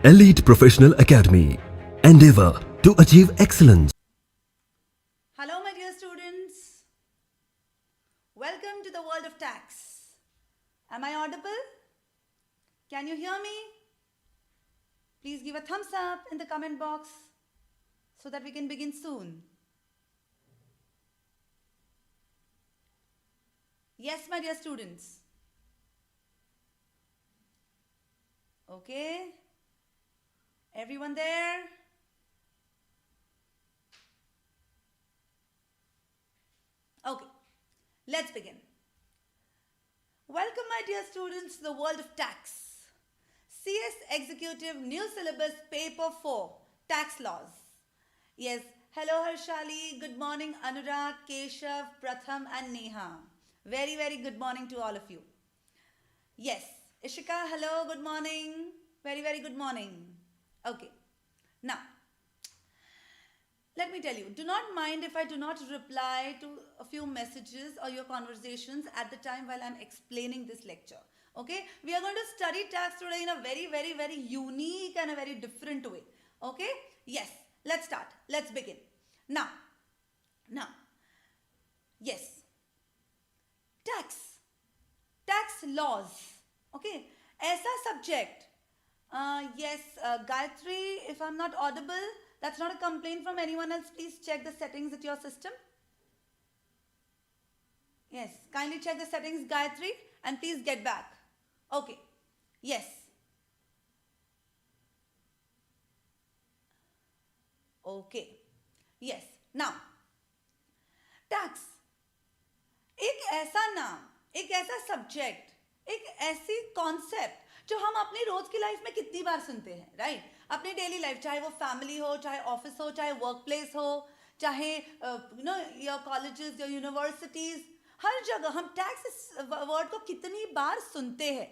Elite Professional Academy. Endeavor to achieve excellence. Hello, my dear students. Welcome to the world of tax. Am I audible? Can you hear me? Please give a thumbs up in the comment box so that we can begin soon. Yes, my dear students. Okay. Everyone there? Okay, let's begin. Welcome, my dear students, to the world of tax. CS Executive New Syllabus Paper 4, Tax Laws. Yes, hello Harshali, good morning Anurag, Keshav, Pratham and Neha. Very, very good morning to all of you. Yes, Ishika, hello, good morning. Very, very good morning. Okay, now, let me tell you, do not mind if I do not reply to a few messages or your conversations at the time while I'm explaining this lecture. Okay, we are going to study tax today in a very, very, very unique and a very different way. Okay, yes, let's start. Let's begin. Now, yes, tax laws. Okay, ऐसा subject. Yes, Gayatri, if I'm not audible, that's not a complaint from anyone else. Please check the settings at your system. Yes, kindly check the settings, Gayatri, and please get back. Okay, yes. Okay, yes. Now, tax. एक ऐसा नाम, एक ऐसा subject, एक ऐसी concept जो हम अपनी रोज की लाइफ में कितनी बार सुनते हैं, राइट? अपनी डेली लाइफ, चाहे वो फैमिली हो, चाहे ऑफिस हो, चाहे वर्क प्लेस हो, चाहे योर कॉलेजेस, योर यूनिवर्सिटीज, हर जगह हम टैक्स वर्ड को कितनी बार सुनते हैं,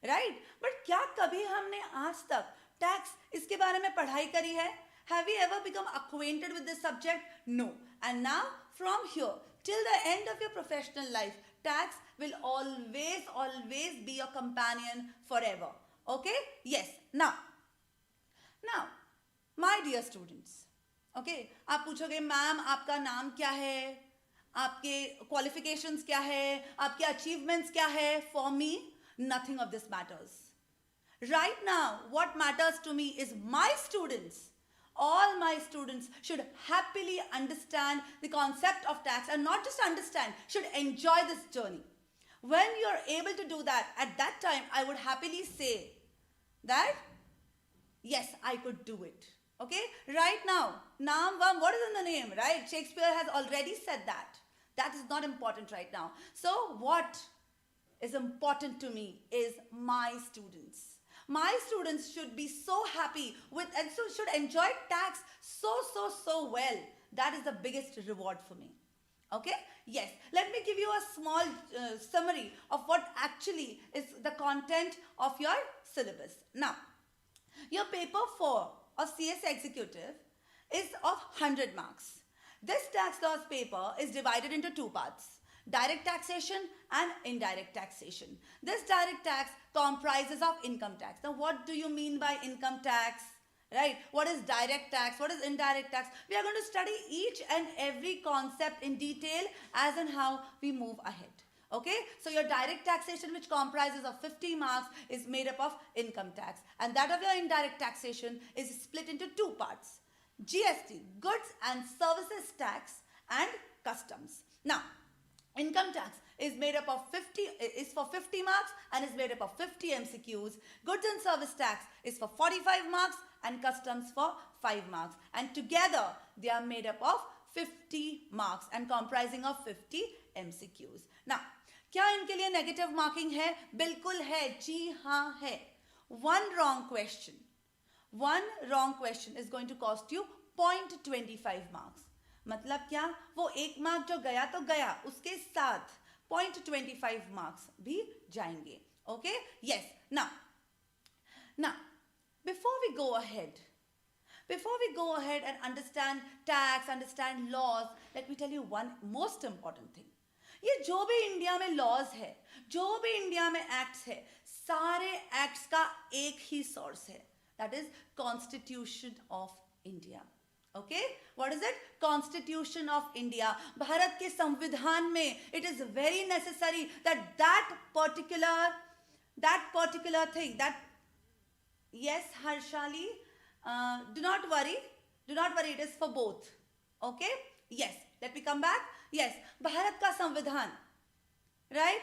राइट? बट क्या कभी हमने आज तक टैक्स इसके बारे में पढ़ाई करी है? Have we ever become acquainted with this subject? No. And now, from here till the end of your professional life, tax will always be your companion forever. Okay? Yes. Now, my dear students, okay, आप पूछोगे ma'am आपका नाम क्या है, आपके qualifications क्या है, आपके achievements क्या है? For me, nothing of this matters. Right now, what matters to me is my students. All my students should happily understand the concept of tax, and not just understand, should enjoy this journey. When you're able to do that, at that time, I would happily say that, yes, I could do it. Okay? Right now, Naam Vam, what is in the name, right? Shakespeare has already said that. That is not important right now. So what is important to me is my students. My students should be so happy with, and so should enjoy tax so well. That is the biggest reward for me. Okay? Yes. Let me give you a small summary of what actually is the content of your syllabus. Now, your paper 4 of CS Executive is of 100 marks. This tax laws paper is divided into two parts: direct taxation and indirect taxation. This direct tax comprises of income tax. Now, what do you mean by income tax? Right? What is direct tax? What is indirect tax? We are going to study each and every concept in detail as and how we move ahead. Okay? So, your direct taxation, which comprises of 50 marks, is made up of income tax. And that of your indirect taxation is split into two parts: GST, goods and services tax, and customs. Now, income tax is made up of 50 marks and is made up of 50 MCQs. Goods and service tax is for 45 marks and customs for 5 marks. And together they are made up of 50 marks and comprising of 50 MCQs. Now, क्या इनके लिए negative marking है? बिल्कुल है, जी हाँ है. One wrong question is going to cost you 0.25 marks. मतलब क्या? वो 1 मार्क जो गया तो गया, उसके साथ 0.25 मार्क्स भी जाएंगे. Okay? Yes. Now, before we go ahead and understand tax, understand laws, let me tell you one most important thing. ये जो भी इंडिया में लॉज है, जो भी इंडिया में एक्ट्स है, सारे एक्ट्स का एक ही सोर्स है, That is Constitution of India. Okay, what is it? Constitution of India. Bharat के संविधान में it is very necessary that that particular thing, that, yes, Harshali, do not worry, it is for both. Okay, yes, let me come back. Yes, Bharat का संविधान, right,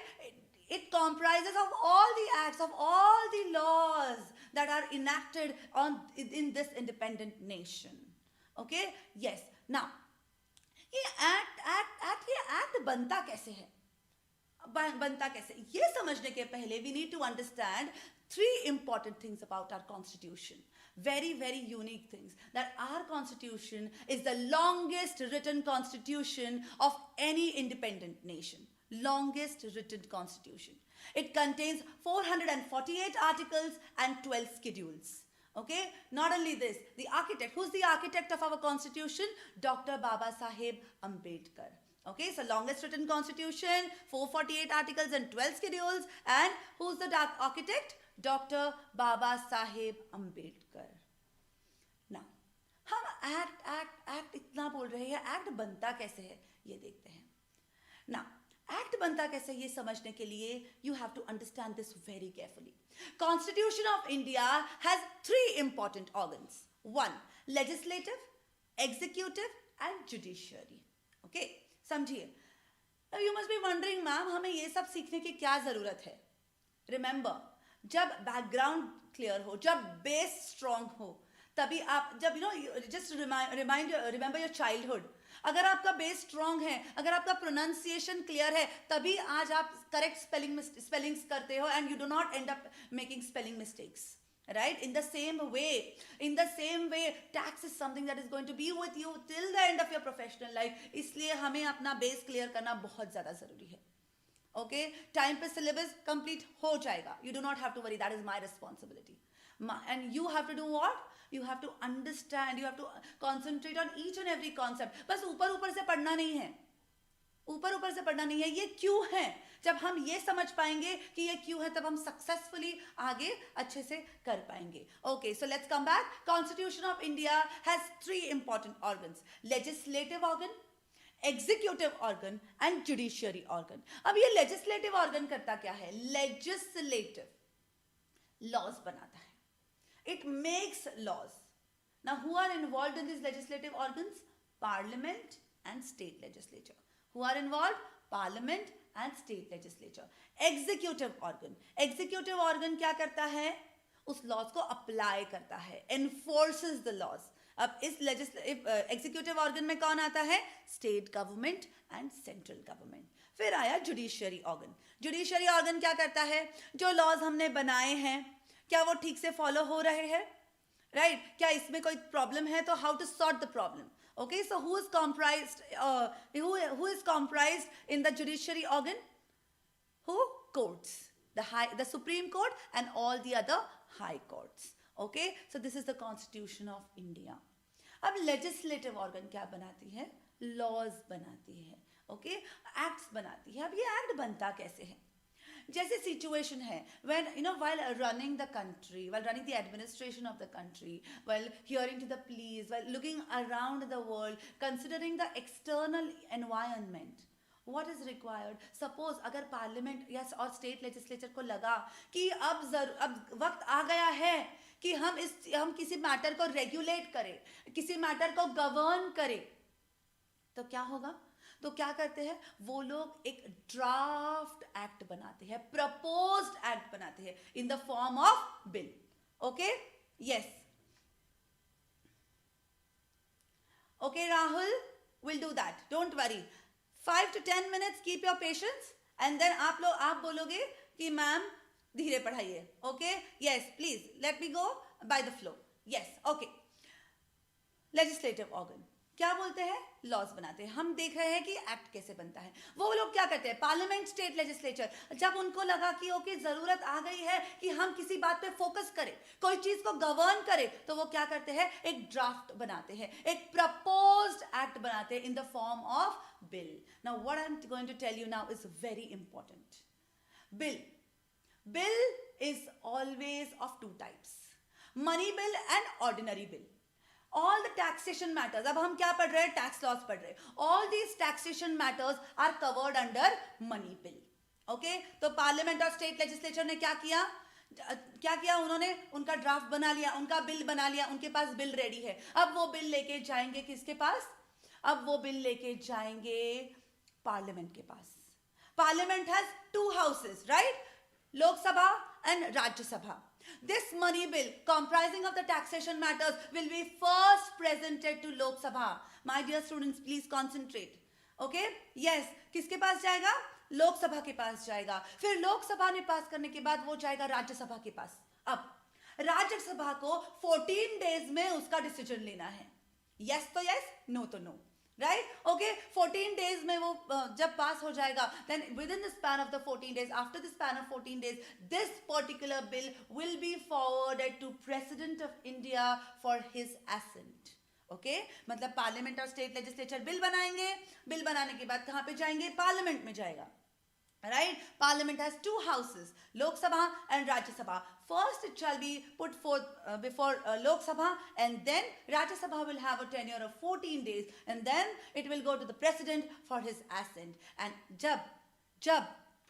it comprises of all the acts, of all the laws that are enacted in this independent nation. Okay, yes. Now, ये act बनता कैसे है? बनता कैसे? ये समझने के पहले we need to understand three important things about our constitution. Very, very unique things. That our constitution is the longest written constitution of any independent nation. Longest written constitution. It contains 448 articles and 12 schedules. Okay, not only this, the architect, who's the architect of our constitution? Dr. Baba Saheb Ambedkar. Okay, so longest written constitution, 448 articles and 12 schedules, and who's the architect? Dr. Baba Saheb Ambedkar. Now, हम act इतना बोल रहे हैं, act बनता कैसे है ये देखते हैं. Now, act बनता कैसे ये समझने के लिए you have to understand this very carefully. Constitution of India has three important organs. One, legislative, executive and judiciary. Okay, समझिए. Now you must be wondering, ma'am, हमें ये सब सीखने की क्या जरूरत है? Remember, जब background clear हो, जब base strong हो, तभी आप जब just remember your childhood. अगर आपका बेस स्ट्रांग है, अगर आपका प्रोनाउंसिएशन क्लियर है, तभी आज आप करेक्ट स्पेलिंग्स करते हो and you do not and up making spelling mistakes. Right? In the same way, tax is something that is going to be with you till the end of your professional life. इसलिए हमें अपना base clear करना बहुत ज़्यादा ज़रूरी है. Okay? Time पे syllabus complete हो जाएगा. You do not have to worry. That is my responsibility. And you have to do what? You have to understand, you have to concentrate on each and every concept. बस ऊपर से पढ़ना नहीं है. ऊपर से पढ़ना नहीं है. ये क्यों है? जब हम ये समझ पाएंगे कि ये क्यों है, तब हम सक्सेसफुली आगे अच्छे से कर पाएंगे. Okay, so let's come back. Constitution of India has three important organs: legislative organ, executive organ and judiciary organ. अब ये legislative organ करता क्या है? Legislative laws बनाता है. It makes laws. Now, who are involved in these legislative organs? Parliament and state legislature. Who are involved? Parliament and state legislature. Executive organ. Executive organ क्या करता है? उस laws को apply करता है. Enforces the laws. अब इस executive organ में कौन आता है? State government and central government. फिर आया judiciary organ. Judiciary organ क्या करता है? जो laws हमने बनाए हैं, क्या वो ठीक से फॉलो हो रहे हैं? राइट? क्या इसमें कोई प्रॉब्लम है? तो how to sort the problem? Okay, so who is comprised in the judiciary organ? Who? Courts. The Supreme Court and all the other high courts. Okay, so this is the Constitution of India. अब legislative organ क्या बनाती है? Laws बनाती है. Okay, acts बनाती है. अब ये act बनता कैसे है? जैसे सिचुएशन है, when while running the country, while running the administration of the country, while hearing to the police, while looking around the world, considering the external environment, what is required? Suppose अगर parliament या और state legislature को लगा कि अब वक्त आ गया है कि हम किसी मैटर को रेगुलेट करें, किसी मैटर को गवर्न करें, तो क्या होगा? तो क्या करते हैं वो लोग? एक ड्राफ्ट एक्ट बनाते हैं, प्रपोज्ड एक्ट बनाते हैं in the form of bill. Okay, yes. Okay Rahul, we'll do that, don't worry. 5 to 10 minutes, keep your patience, and then आप बोलोगे कि मैम धीरे पढ़ाइए. Okay, yes, please let me go by the flow. Yes, okay. Legislative organ क्या बोलते हैं? Laws बनाते हैं. हम देख रहे हैं कि एक्ट कैसे बनता है. वो लोग क्या करते हैं? पार्लियामेंट, स्टेट लेजिस्लेचर, जब उनको लगा कि ओके जरूरत आ गई है कि हम किसी बात पे फोकस करें, कोई चीज को गवर्न करें, तो वो क्या करते हैं? एक ड्राफ्ट बनाते हैं, एक प्रपोज्ड एक्ट बनाते हैं in the form of bill. Now what I am going to tell you now is very important. Bill is always of two types. Money bill and ordinary bill, all the taxation matters, अब हम क्या पढ़ रहे हैं, tax loss पढ़ रहे हैं, all these taxation matters are covered under money bill. Okay, तो पार्लियामेंट और स्टेट लेजिस्लेचर ने क्या किया, उन्होंने उनका ड्राफ्ट बना लिया, उनका बिल बना लिया, उनके पास बिल रेडी है. अब वो बिल लेके जाएंगे किसके पास, अब वो बिल लेके जाएंगे पार्लियामेंट के पास. Parliament has 2 houses, right, Lok Sabha and Rajya Sabha. This money bill comprising of the taxation matters will be first presented to Lok Sabha. My dear students, please concentrate. Okay? Yes. किसके पास जाएगा, लोकसभा के पास जाएगा. फिर लोकसभा ने पास करने के बाद वो जाएगा राज्यसभा के पास. अब राज्यसभा को 14 days में उसका डिसीजन लेना है. yes तो yes, no तो no. राइट, ओके, 14 days में वो जब पास हो जाएगा, then within the span of the 14 days, after the span of 14 days, this particular bill will be forwarded to President of India for his assent. Okay, मतलब parliament और state legislature bill बनाएंगे, bill बनाने के बाद कहाँ पे जाएंगे, parliament में जाएगा. Right? Parliament has 2 houses, Lok Sabha and Rajya Sabha. First it shall be put forth before Lok Sabha, and then Rajya Sabha will have a tenure of 14 days, and then it will go to the president for his assent. And jab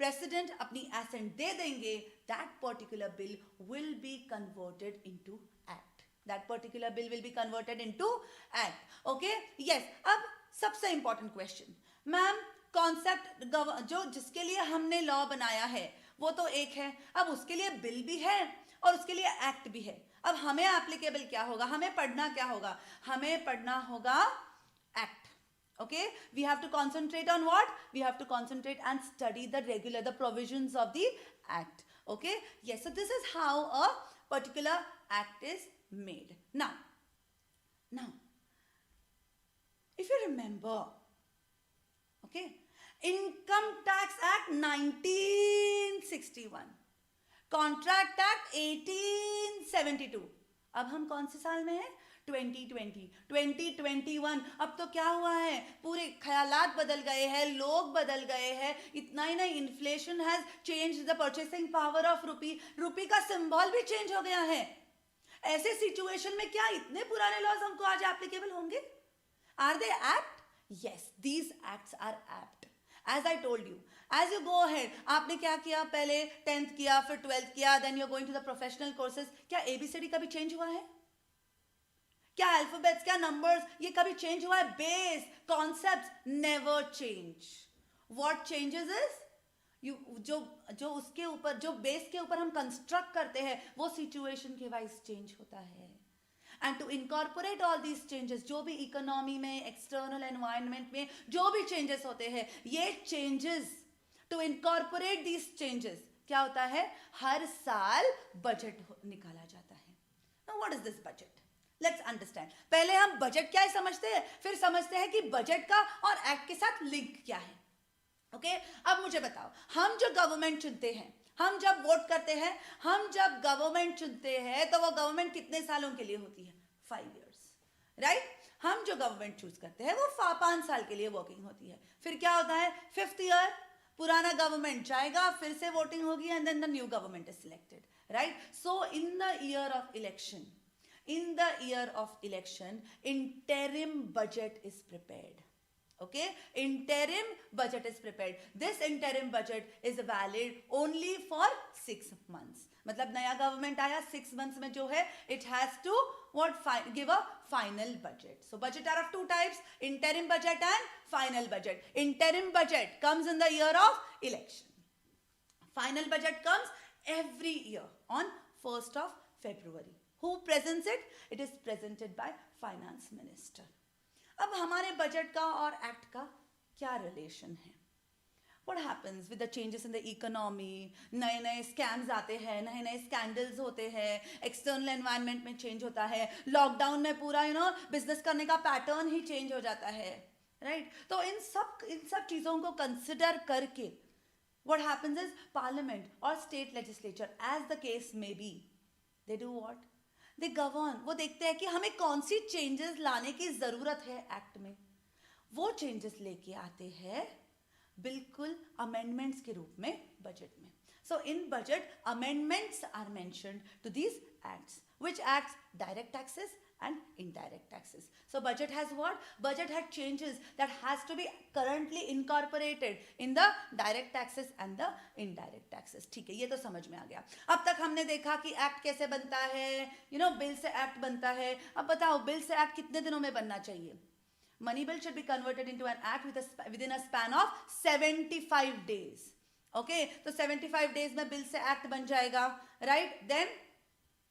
president apni assent de denge, that particular bill will be converted into act. That particular bill will be converted into act. Okay? Yes. अब सबसे important question, ma'am, concept जो जिसके लिए हमने law बनाया है वो तो एक है, अब उसके लिए बिल भी है और उसके लिए एक्ट भी है. अब हमें एप्लीकेबल क्या होगा, हमें पढ़ना क्या होगा, हमें पढ़ना होगा act. Okay, we have to concentrate on what, we have to concentrate and study the provisions of the act. Okay, yes, so this is how a particular act is made. Now if you remember, okay, Income Tax Act 1961, Contract Act 1872. अब हम कौन से साल में हैं, 2020, 2021. अब तो क्या हुआ है, पूरे ख्यालात बदल गए हैं, लोग बदल गए हैं. इतना ही नहीं, inflation has change the purchasing power of rupee का सिंबल भी चेंज हो गया है. ऐसे सिचुएशन में क्या इतने पुराने लॉज हमको आज एप्लीकेबल होंगे? Are they apt? Yes, these acts are apt. As I told you, as you go ahead, आपने क्या किया, पहले 10th किया, फिर 12th किया, then you're going to the professional courses. क्या ABCD कभी चेंज हुआ है? क्या अल्फाबेट्स, क्या नंबर्स, ये कभी चेंज हुआ है? Base, concepts never change. What changes is जो उसके ऊपर, जो बेस के ऊपर हम कंस्ट्रक्ट करते हैं, वो सिचुएशन के वाइज चेंज होता है. And to incorporate all these changes, जो भी इकोनॉमी में, एक्सटर्नल एनवायरनमेंट में जो भी चेंजेस होते हैं, ये changes, to incorporate these changes, क्या होता है, हर साल बजट निकाला जाता है. Now what is this budget? Let's understand. पहले हम बजट क्या है समझते हैं, फिर समझते हैं कि बजट का और एक्ट के साथ लिंक क्या है. ओके, अब मुझे बताओ, हम जो गवर्नमेंट चुनते हैं, हम जब वोट करते हैं, हम जब गवर्नमेंट चुनते हैं, तो वो गवर्नमेंट कितने सालों के लिए होती है, 5 years, राइट. हम जो गवर्नमेंट चूज करते हैं वो 5 साल के लिए वर्किंग होती है. फिर क्या होता है, 5th year पुराना गवर्नमेंट जाएगा, फिर से वोटिंग होगी, and then the new government is selected, right. So in the year of election, interim budget is prepared. Okay, interim budget is prepared. This interim budget is valid only for 6 months. मतलब नया government आया, 6 months में जो है, it has to give a final budget. So budget are of 2 types, interim budget and final budget. Interim budget comes in the year of election. Final budget comes every year on 1st of February. Who presents it? It is presented by Finance Minister. अब हमारे budget का और act का क्या relation है? What happens with the changes in the economy? नए नए scams आते हैं, नए नए स्कैंडल्स होते हैं, एक्सटर्नल एनवायरनमेंट में चेंज होता है, लॉकडाउन में पूरा बिजनेस करने का पैटर्न ही चेंज हो जाता है, राइट. तो इन सब चीज़ों को कंसिडर करके what happens is parliament or state legislature, as the case may be, they do what? They govern. वो देखते हैं कि हमें कौन सी चेंजेस लाने की जरूरत है एक्ट में, वो चेंजेस लेके आते हैं बिल्कुल अमेंडमेंट्स के रूप में बजट में. So in budget amendments are mentioned to these acts. which acts direct taxes and indirect taxes. So budget has what? Budget had changes that has to be currently incorporated in the direct taxes and the indirect taxes. ठीक है, ये तो समझ में आ गया. अब तक हमने देखा कि एक्ट कैसे बनता है, बिल से एक्ट बनता है. अब बताओ बिल से एक्ट कितने दिनों में बनना चाहिए? Money bill should be converted into an act within a span of 75 days. Okay, तो 75 days में बिल से एक्ट बन जाएगा, right? Then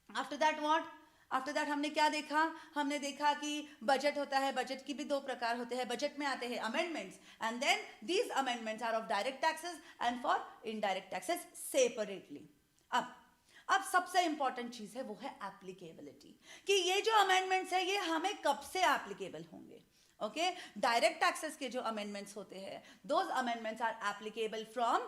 after that what? After that हमने क्या देखा? हमने देखा कि बजट होता है. बजट की भी दो प्रकार होते हैं. बजट में आते हैं amendments and then these amendments are of direct taxes and for indirect taxes separately. अब सबसे इंपॉर्टेंट चीज है वो है एप्लीकेबिलिटी, कि ये जो अमेंडमेंट्स है ये हमें कब से एप्लीकेबल होंगे. ओके, डायरेक्ट टैक्सेस के जो अमेंडमेंट्स होते हैं those amendments are applicable from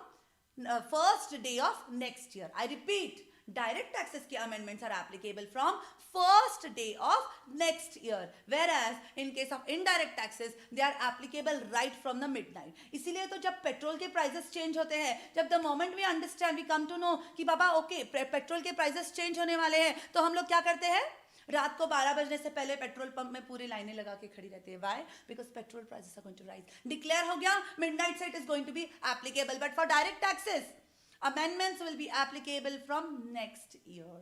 first day of next year. I repeat, direct taxes के amendments are applicable from first day of next year, whereas in case of indirect taxes they are applicable right from the midnight. इसीलिए तो जब petrol के prices change होते हैं, जब the moment we understand, we come to know कि बाबा okay petrol के prices change होने वाले हैं, तो हम लोग क्या करते हैं? रात को 12 बजने से पहले पेट्रोल पंप में पूरी लाइनें लगा के खड़ी रहती है. Why? Because petrol prices are going to rise. Declare हो गया मिडनाइट से it is going to be applicable, but for direct taxes amendments will be applicable from next year.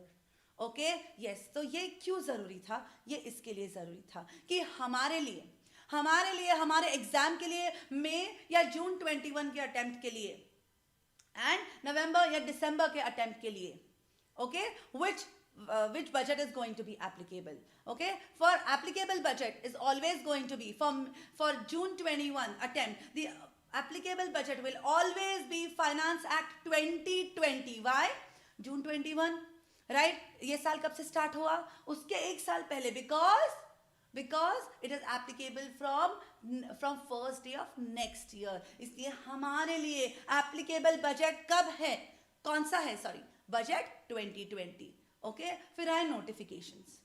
Okay, yes. तो ये क्यों जरूरी था? ये इसके लिए जरूरी था कि हमारे लिए हमारे एग्जाम के लिए मई या जून 21 के अटेम्प्ट के लिए एंड नवंबर या दिसंबर के अटेम्प्ट के लिए, okay, which budget is going to be applicable. Okay, for applicable budget is always going to be for June 21 attempt, the applicable budget will always be Finance Act 2020. Why? June 21, right? ये साल कब से start हुआ? उसके एक साल पहले, because it is applicable from first day of next year. इसलिए हमारे लिए applicable budget कब है? कौन सा है? Sorry, budget 2020. Okay, फिर आए notifications,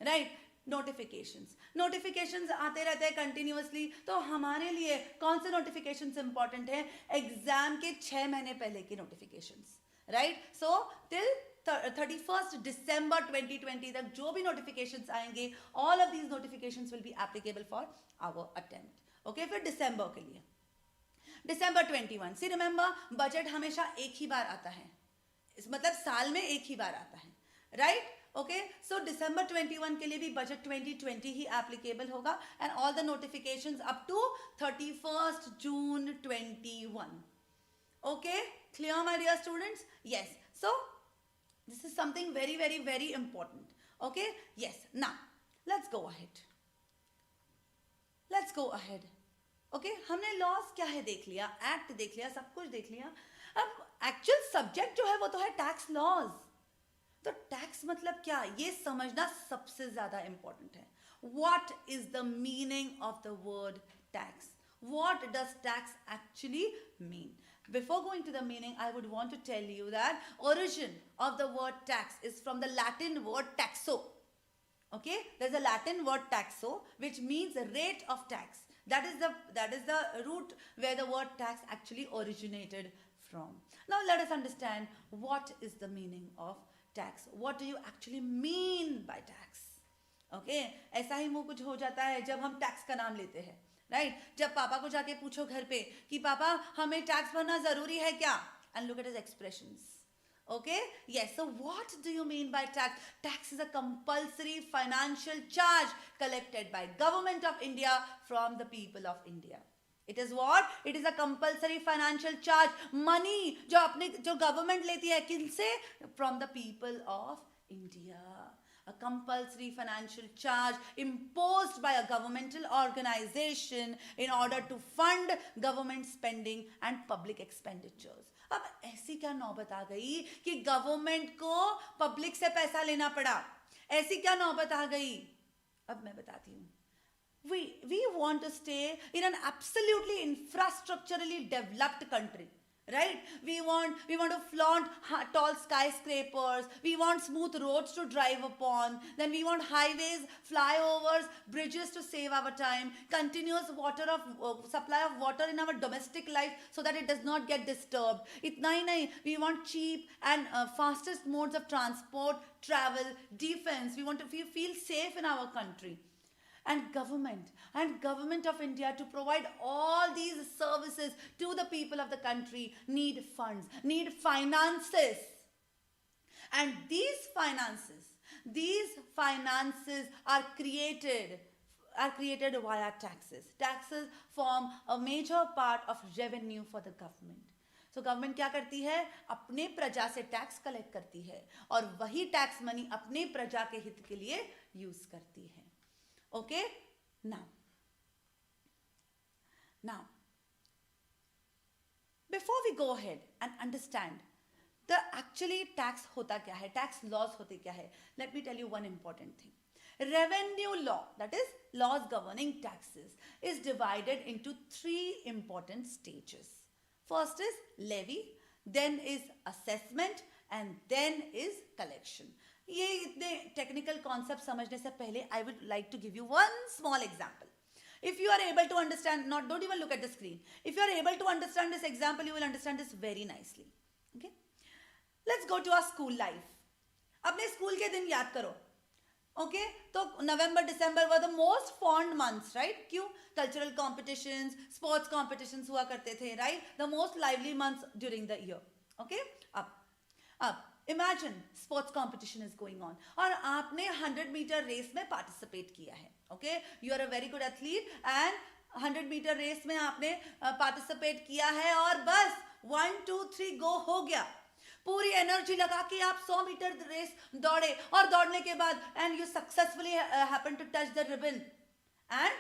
right? नोटिफिकेशंस आते रहते हैं कंटिन्यूअसली. तो हमारे लिए कौन से नोटिफिकेशंस इंपॉर्टेंट है? एग्जाम के 6 महीने पहले के notifications, right? So till 31 December 2020 तक जो भी नोटिफिकेशंस आएंगे, all of these notifications will be applicable for our attempt. Okay, फिर दिसंबर के लिए दिसंबर 21. सी रिमेंबर, बजट हमेशा एक ही बार आता है, मतलब साल में एक ही बार आता है, राइट? ओके, सो दिसंबर 21 के लिए भी बजट 2020 ही एप्लीकेबल होगा and all the notifications up to 31 June 21. Okay, clear my dear students? Yes, so this is something very very very important. Okay, yes, now let's go ahead. Okay, हमने laws क्या है देख लिया, act देख लिया, सब कुछ देख लिया. अब एक्चुअल सब्जेक्ट जो है वो तो है टैक्स लॉज. तो टैक्स मतलब क्या, ये समझना सबसे ज्यादा इंपॉर्टेंट है. What is the meaning of the word tax? What does tax actually mean? Before going to the meaning, I would want to tell you that origin of the word tax is from the Latin word taxo. Okay, there's a Latin word taxo which means rate of tax. That is the root where the word tax actually originated from. Now let us understand what is the meaning of tax. What do you actually mean by tax? Okay, ऐसा ही मुंह कुछ हो जाता है जब हम tax का नाम लेते हैं, राइट? जब पापा को जाके पूछो घर पे कि पापा हमें टैक्स भरना जरूरी है क्या, and look at his expressions. Okay, yes, so what do you mean by tax? Tax is a compulsory financial charge collected by government of India from the people of India. It is what? It is a compulsory financial charge. Money जो government लेती है किनसे? From the people of India. A compulsory financial charge imposed by a governmental organization in order to fund government spending and public expenditures. अब ऐसी क्या नौबत आ गई कि गवर्नमेंट को पब्लिक से पैसा लेना पड़ा? ऐसी क्या नौबत आ गई? अब मैं बताती हूँ. We want to stay in an absolutely infrastructurally developed country, right? We want to flaunt tall skyscrapers. We want smooth roads to drive upon. Then we want highways, flyovers, bridges to save our time, continuous supply of water in our domestic life so that it does not get disturbed. Itna hi nahi, we want cheap and fastest modes of transport, travel, defense. We want to feel safe in our country. And government of India, to provide all these services to the people of the country, need funds, need finances. And these finances are created via taxes. Taxes form a major part of revenue for the government. So government क्या करती है? अपने प्रजा से tax collect करती है और वही टैक्स मनी अपने प्रजा के हित के लिए यूज करती है. Okay, now before we go ahead and understand the actually tax hota kya hai, tax laws hote kya hai, let me tell you one important thing. Revenue law, that is laws governing taxes, is divided into three important stages. First is levy, then is assessment, and then is collection. ये इतने technical concept समझने से पहले I would like to give you one small example. If you are able to understand, don't even look at the screen. If you are able to understand this example, you will understand this very nicely. Okay? Let's go to our school life. अपने school के दिन याद करो. Okay तो November December were the most fond months, right? क्यों? Cultural competitions, sports competitions हुआ करते थे, right? The most lively months during the year. Okay, अब imagine sports competition is going on और आपने 100 मीटर रेस में पार्टिसिपेट किया है. Okay, you are a very good athlete and 100 meter race में आपने पार्टिसिपेट किया है और बस 1 2 3 गो हो गया. पूरी एनर्जी लगा के आप 100 मीटर रेस दौड़े और दौड़ने के बाद and you successfully happen to touch the ribbon and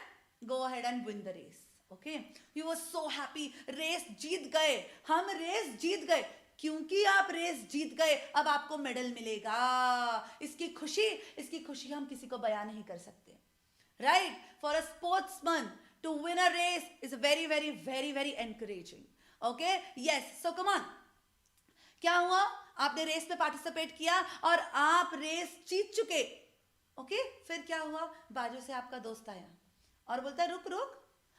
go ahead and win the race. Okay, you were so happy, race जीत गए, हम रेस जीत गए. क्योंकि आप रेस जीत गए अब आपको मेडल मिलेगा. इसकी खुशी हम किसी को बयान नहीं कर सकते, right? For a sportsman to win a race is very very very very encouraging. Okay, yes, so come on. क्या हुआ? आपने रेस में पार्टिसिपेट किया और आप रेस जीत चुके. ओके, फिर क्या हुआ? बाजू से आपका दोस्त आया और बोलता है रुक रुक,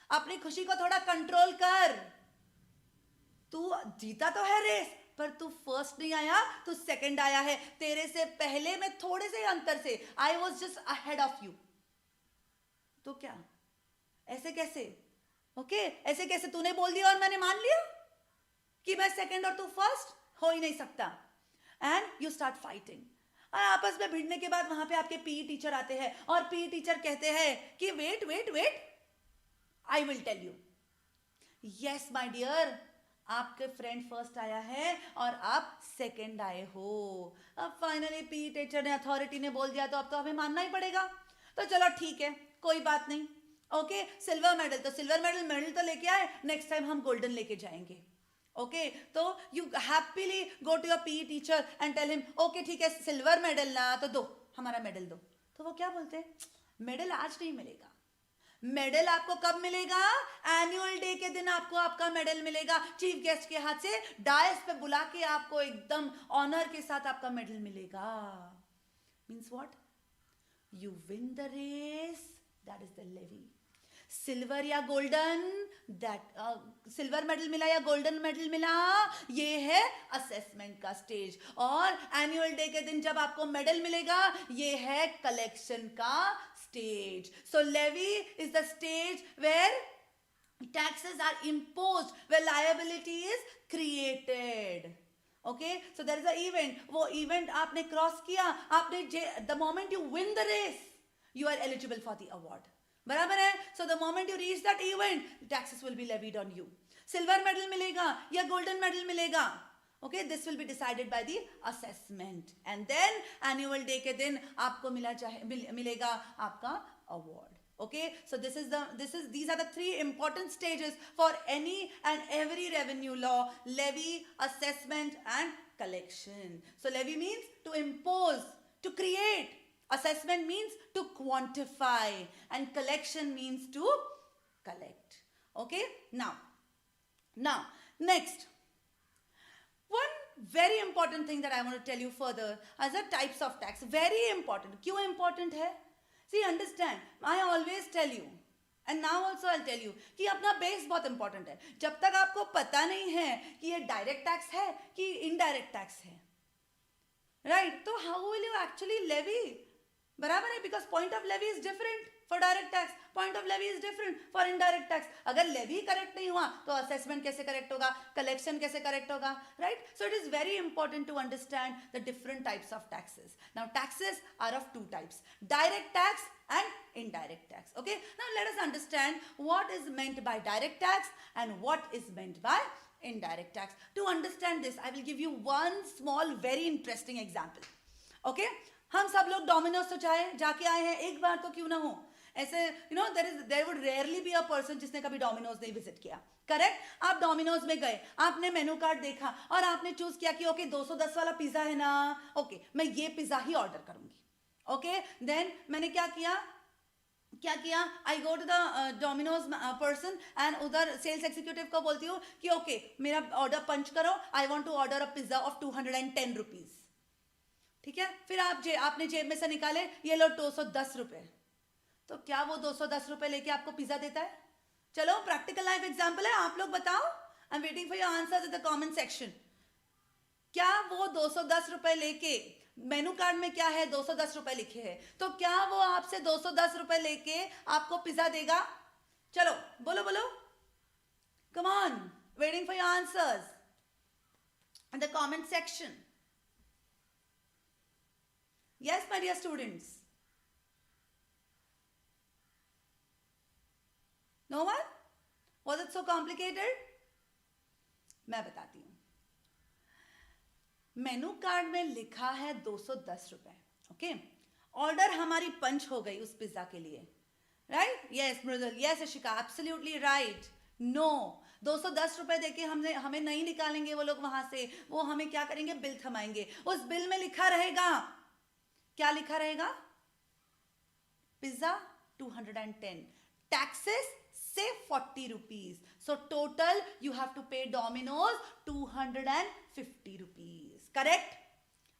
अपनी खुशी को थोड़ा कंट्रोल कर. तू जीता तो है रेस पर तू फर्स्ट नहीं आया, तू सेकंड आया है. तेरे से पहले मैं थोड़े से अंतर से, I was just ahead of you. तो क्या ऐसे कैसे? ओके, ऐसे कैसे? तूने बोल दिया और मैंने मान लिया कि मैं सेकंड और तू फर्स्ट? हो ही नहीं सकता. And you start fighting. और आपस में भिड़ने के बाद वहां पे आपके पीई टीचर आते हैं और पीई टीचर कहते हैं कि wait wait wait, I will tell you. Yes my dear, आपके फ्रेंड फर्स्ट आया है और आप सेकंड आए हो. अब फाइनली पी टीचर ने, अथॉरिटी ने बोल दिया तो अब तो हमें मानना ही पड़ेगा. तो चलो ठीक है, कोई बात नहीं. ओके, सिल्वर मेडल तो सिल्वर मेडल तो लेके आए, नेक्स्ट टाइम हम गोल्डन लेके जाएंगे. ओके, तो you happily go to your P teacher and tell him okay ठीक है, सिल्वर मेडल ना तो दो, हमारा मेडल दो. तो वो क्या बोलते हैं? मेडल आज नहीं मिलेगा. मेडल आपको कब मिलेगा? एनुअल डे के दिन आपको आपका मेडल मिलेगा. चीफ गेस्ट के हाथ से डायस पे बुला के आपको एकदम ऑनर के साथ आपका मेडल मिलेगा. Means what? You win the race, that is the levy. Silver या गोल्डन, दैट सिल्वर मेडल मिला या गोल्डन मेडल मिला, ये है असेसमेंट का स्टेज. और एनुअल डे के दिन जब आपको मेडल मिलेगा, ये है कलेक्शन का stage. So levy is the stage where taxes are imposed, where liability is created. Okay, so there is a event. वो event आपने cross किया, आपने the moment you win the race, you are eligible for the award. बराबर है? So the moment you reach that event, taxes will be levied on you. Silver medal मिलेगा या golden medal मिलेगा. Okay, this will be decided by the assessment, and then annual day के दिन आपको मिलेगा आपका award. Okay, so these are the three important stages for any and every revenue law: levy, assessment, and collection. So levy means to impose, to create. Assessment means to quantify, and collection means to collect. Okay, now next. very important thing that I want to tell you further as a types of tax. Very important. क्यों important है? See, understand. I always tell you, and now also I'll tell you कि अपना base बहुत important है. जब तक आपको पता नहीं है कि ये direct tax है कि indirect tax है, right? तो how will you actually levy? बराबर है, because point of levy is different for direct tax, point of levy is different for indirect tax. अगर levy correct नहीं हुआ तो assessment कैसे correct होगा, collection कैसे correct होगा, right? So it is very important to understand the different types of taxes. Now taxes are of two types, direct tax and indirect tax. Okay, now let us understand what is meant by direct tax and what is meant by indirect tax. To understand this, I will give you one small very interesting example. Okay, हम सब लोग Domino's तो चाहे जाके आए हैं, एक बार तो क्यों ना हो ऐसे, you know, there would rarely be a person जिसने कभी डोमिनोज नहीं विजिट किया, करेक्ट? आप डोमिनोज में गए, आपने मेनू कार्ड देखा और आपने चूज किया कि ओके 210 वाला पिज्जा है ना, ओके मैं ये पिज्जा ही ऑर्डर करूंगी. ओके, देन मैंने क्या किया, I go to the Domino's person and उधर सेल्स एग्जीक्यूटिव को बोलती हूँ कि ओके मेरा ऑर्डर पंच करो, I want to order a pizza of 210 rupees. ठीक है, फिर आपने जेब में से निकाले ये लो 210 रुपए, तो क्या वो 210 रुपए लेके आपको पिज्जा देता है? चलो प्रैक्टिकल लाइफ एग्जांपल है, आप लोग बताओ. I am waiting for your answers in the comment section. क्या वो 210 रुपए लेके, मेनू कार्ड में क्या है 210 रुपए लिखे हैं, तो क्या वो आपसे 210 रुपए लेके आपको पिज्जा देगा? चलो बोलो come on, waiting for your answers in the comment section. Yes, my dear students. No one? Was it so complicated? मैं बताती हूँ. मेनू कार्ड में लिखा है 210 रुपए. ओके, ऑर्डर हमारी पंच हो गई उस पिज्जा के लिए, right? Yes Mridul, yes Ashika, absolutely right. No, 210 रुपए देके हमें नहीं निकालेंगे वो लोग वहां से, वो हमें क्या करेंगे, बिल थमाएंगे. उस बिल में लिखा रहेगा, क्या लिखा रहेगा? पिज्जा 210, टैक्सेस से 40 rupees. So total you have to pay Domino's 250 rupees. Correct?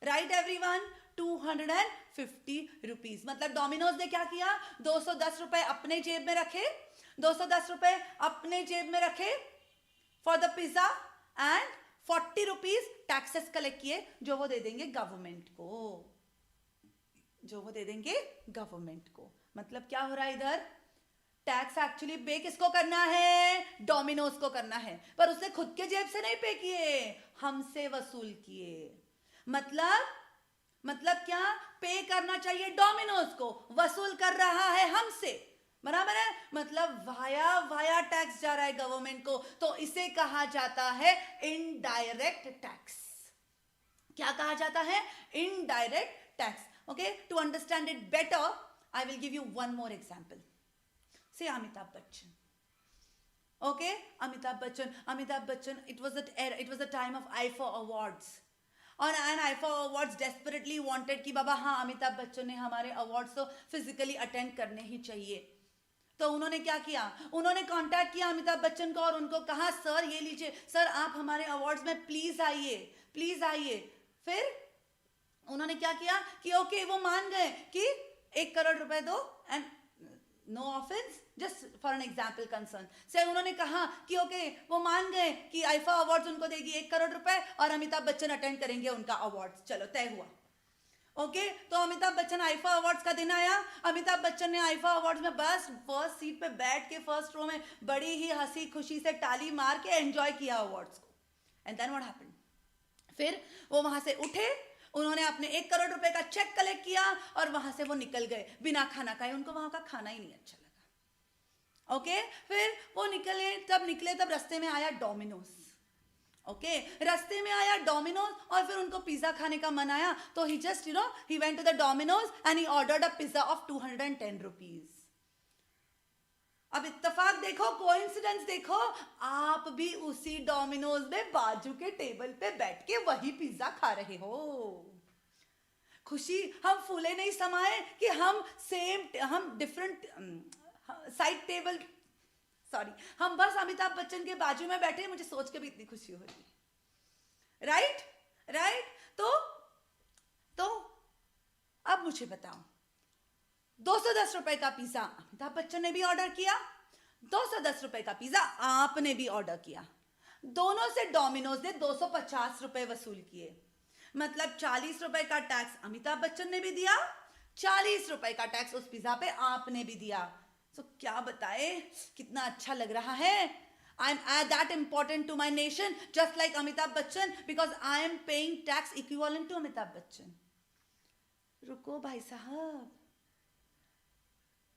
Right everyone? 250 rupees. मतलब डोमिनोज ने क्या किया, 210 रुपए अपने जेब में रखे, 210 रुपए अपने जेब में रखे for the pizza and 40 rupees taxes collect किए जो वो दे देंगे गवर्नमेंट को. मतलब क्या हो रहा है इधर? टैक्स एक्चुअली पे किसको करना है? डोमिनोज को करना है, पर उसने खुद के जेब से नहीं पे किए, हमसे वसूल किए. मतलब क्या? पे करना चाहिए डोमिनोज को, वसूल कर रहा है हमसे, बराबर है? मतलब वाया टैक्स जा रहा है गवर्नमेंट को, तो इसे कहा जाता है इनडायरेक्ट टैक्स. क्या कहा जाता है? Indirect tax. Okay, to understand it better, I will give you one more example. Say Amitabh Bachchan. Okay, Amitabh Bachchan. It was the time of IFA Awards. And IFA Awards desperately wanted कि बाबा हाँ अमिताभ बच्चन ने हमारे awards तो physically attend करने ही चाहिए. तो उन्होंने क्या किया, उन्होंने कांटेक्ट किया अमिताभ बच्चन को और उनको कहा सर ये लीजिए, सर आप हमारे अवार्ड्स में प्लीज आइए. फिर उन्होंने क्या किया कि ओके वो मान गए कि 1 करोड़ रुपए दो, and no offence, just for an example concern से उन्होंने कहा कि ओके वो मान गए कि आईफा अवार्ड्स उनको देगी 1 करोड़ रुपए और अमिताभ बच्चन अटेंड करेंगे उनका अवार्ड्स. चलो तय हुआ. ओके, तो अमिताभ बच्चन आईफा अवार्ड्स का दिन आया, अमिताभ बच्चन ने आईफा अवार्ड्स में बस फर्स्ट सीट पे बैठ के फर्स्ट रो में बड़ी ही हंसी खुशी से ताली मार के एंजॉय किया अवार्ड्स को. And then what happened? फिर वो वहां से उठे, उन्होंने अपने 1 करोड़ रुपए का चेक कलेक्ट किया और वहां से वो निकल गए बिना खाना खाए. उनको वहां का खाना ही नहीं अच्छा लगा. ओके, फिर वो निकले तब रास्ते में आया डोमिनोज. ओके, रास्ते में आया डोमिनोज और फिर उनको पिज्जा खाने का मन आया, तो he went to the Domino's and he ordered a pizza of 210 rupees. अब इत्तेफाक देखो, कोइंसिडेंस देखो, आप भी उसी डोमिनोज में बाजू के टेबल पे बैठ के वही पिज्जा खा रहे हो. खुशी हम फूले नहीं समाये कि हम डिफरेंट साइड टेबल, सॉरी, हम बस अमिताभ बच्चन के बाजू में बैठे. मुझे सोच के भी इतनी खुशी हो रही है, राइट? राइट? तो अब मुझे बताओ, 210 रुपए का पिज्जा अमिताभ बच्चन ने भी ऑर्डर किया, 210 रुपए का पिज्जा आपने भी ऑर्डर किया, दोनों से डोमिनोज ने 250 रुपए वसूल किए, मतलब 40 रुपए का टैक्स अमिताभ बच्चन ने भी दिया, 40 रुपए का टैक्स उस पिज्जा पे आपने भी दिया। तो क्या बताए, कितना अच्छा लग रहा है। I am that important to my nation, just like Amitabh Bachchan, because I am paying tax equivalent to Amitabh Bachchan. रुको भाई साहब,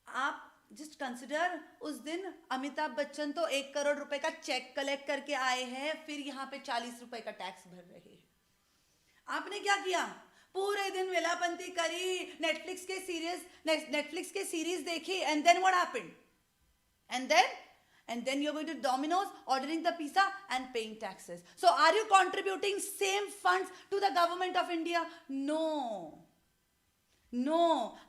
आप जस्ट कंसिडर, उस दिन अमिताभ बच्चन तो 1 करोड़ रुपए का चेक कलेक्ट करके आए हैं, फिर यहाँ पे 40 रुपए का टैक्स भर रहे हैं। आपने क्या किया, पूरे दिन वेलापंती करी, नेटफ्लिक्स के सीरीज देखी, and then what happened, and then you're going to Domino's, ordering the pizza and paying taxes. So are you contributing same funds to the government of India? No.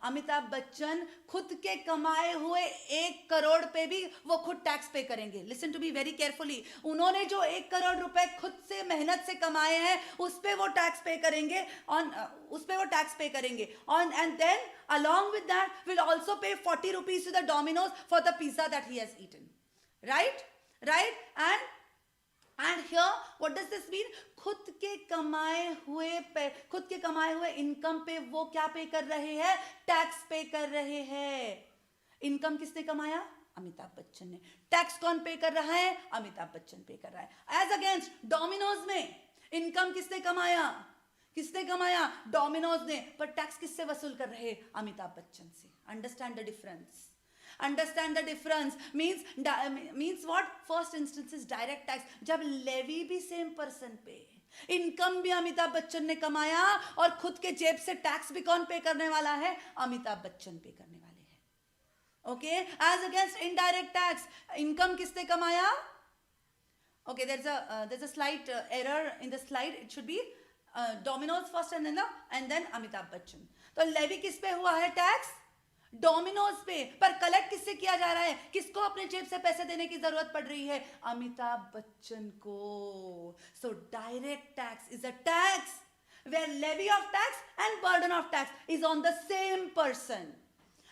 Amitabh Bachchan खुद के कमाए हुए 1 करोड़ पे भी वो खुद टैक्स पे करेंगे। Listen to me very carefully, उन्होंने जो 1 करोड़ रुपए खुद से मेहनत से कमाए हैं, उस पे वो टैक्स पे करेंगे, on and then along with that will also pay 40 rupees to the Domino's for the pizza that he has eaten. Right? And here what does this mean? खुद के कमाए हुए इनकम पे वो क्या पे कर रहे हैं, टैक्स पे कर रहे हैं। इनकम किसने कमाया, अमिताभ बच्चन ने। टैक्स कौन पे कर रहा है, अमिताभ बच्चन पे कर रहा है। एज अगेंस्ट डोमिनोज में इनकम किसने कमाया, डोमिनोज ने, पर टैक्स किससे वसूल कर रहे, अमिताभ बच्चन से। Understand the difference means what? First instance is direct tax, जब लेवी भी सेम पर्सन पे, इनकम भी अमिताभ बच्चन ने कमाया, और खुद के जेब से टैक्स भी कौन पे करने वाला है, अमिताभ बच्चन पे करने वाले हैं। Okay, as against indirect tax, income किसने कमाया, ओके, there's a slight error in the slide, it should be Domino's first and then Amitabh Bachchan. तो लेवी किस पे हुआ है, टैक्स डोमिनोज पे, पर कलेक्ट किससे किया जा रहा है, किसको अपने जेब से पैसे देने की जरूरत पड़ रही है, अमिताभ बच्चन को। So direct tax is a tax where levy of tax and burden of tax is on the same person.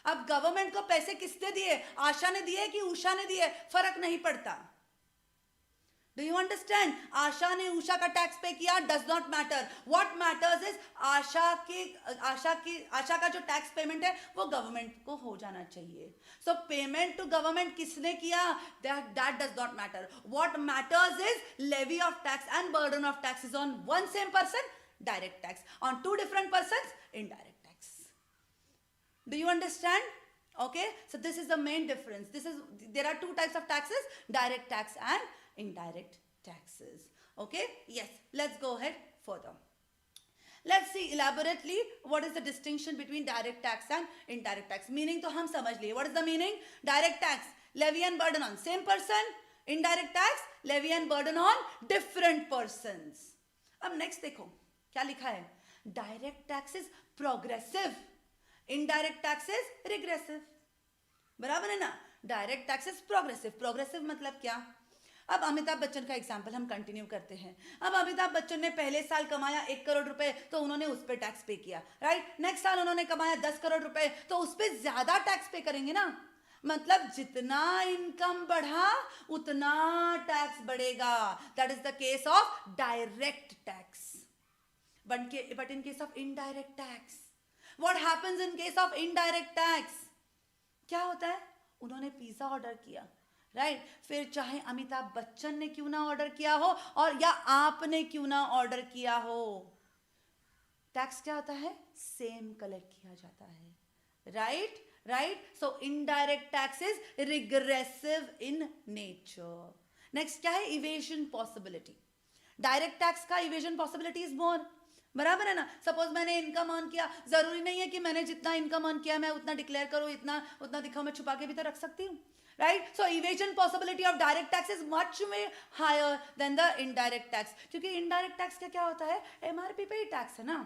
अब गवर्नमेंट को पैसे किसने दिए, आशा ने दिए कि उषा ने दिए, फर्क नहीं पड़ता। Do you understand? आशा ने उषा का टैक्स पे किया, does not matter. What matters is Asha का जो टैक्स पेमेंट है वो गवर्नमेंट को हो जाना चाहिए। सो पेमेंट टू गवर्नमेंट किसने किया, that does not matter. What matters is levy of tax and burden of tax is on one same person, direct tax, on two different persons, indirect tax. Do you understand? Okay, so this is the main difference. There are two types of taxes, direct tax and indirect taxes. Okay, yes, let's go ahead further. Let's see elaborately what is the distinction between direct tax and indirect tax. Meaning तो हम समझ लिए. What is the meaning? Direct tax, levy and burden on same person. Indirect tax, levy and burden on different persons. अब next देखो क्या लिखा है, direct tax is progressive, indirect tax is regressive. बराबर है ना, डायरेक्ट टैक्स इज प्रोग्रेसिव मतलब क्या। अब अमिताभ बच्चन का एग्जांपल हम कंटिन्यू करते हैं। अब अमिताभ बच्चन ने पहले साल कमाया 1 करोड़ रुपए, तो उन्होंने उस पर टैक्स पे किया, राइट। नेक्स्ट साल उन्होंने कमाया 10 करोड़ रुपए, तो उस पर ज्यादा टैक्स पे करेंगे ना। मतलब जितना इनकम बढ़ा उतना टैक्स बढ़ेगा। That is the case of direct tax. But in case of indirect tax, what happens in case of indirect tax, क्या होता है, उन्होंने पिज्जा ऑर्डर किया, राइट, फिर चाहे अमिताभ बच्चन ने क्यों ना ऑर्डर किया हो और या आपने क्यों ना ऑर्डर किया हो, टैक्स क्या होता है, सेम कलेक्ट किया जाता है, right. So indirect tax is regressive in nature. Next क्या है, इवेजन पॉसिबिलिटी। डायरेक्ट टैक्स का इवेजन पॉसिबिलिटी इज मोर, बराबर है ना। सपोज मैंने इनकम अर्न किया, जरूरी नहीं है कि मैंने जितना इनकम अर्न किया मैं उतना डिक्लेयर करूं, उतना दिखाऊं, मैं छुपा के भी तो रख सकती हूँ, right. So evasion possibility of direct tax is much higher than the indirect tax. क्योंकि इनडायरेक्ट टैक्स का क्या होता है, एमआरपी पे ही टैक्स है ना।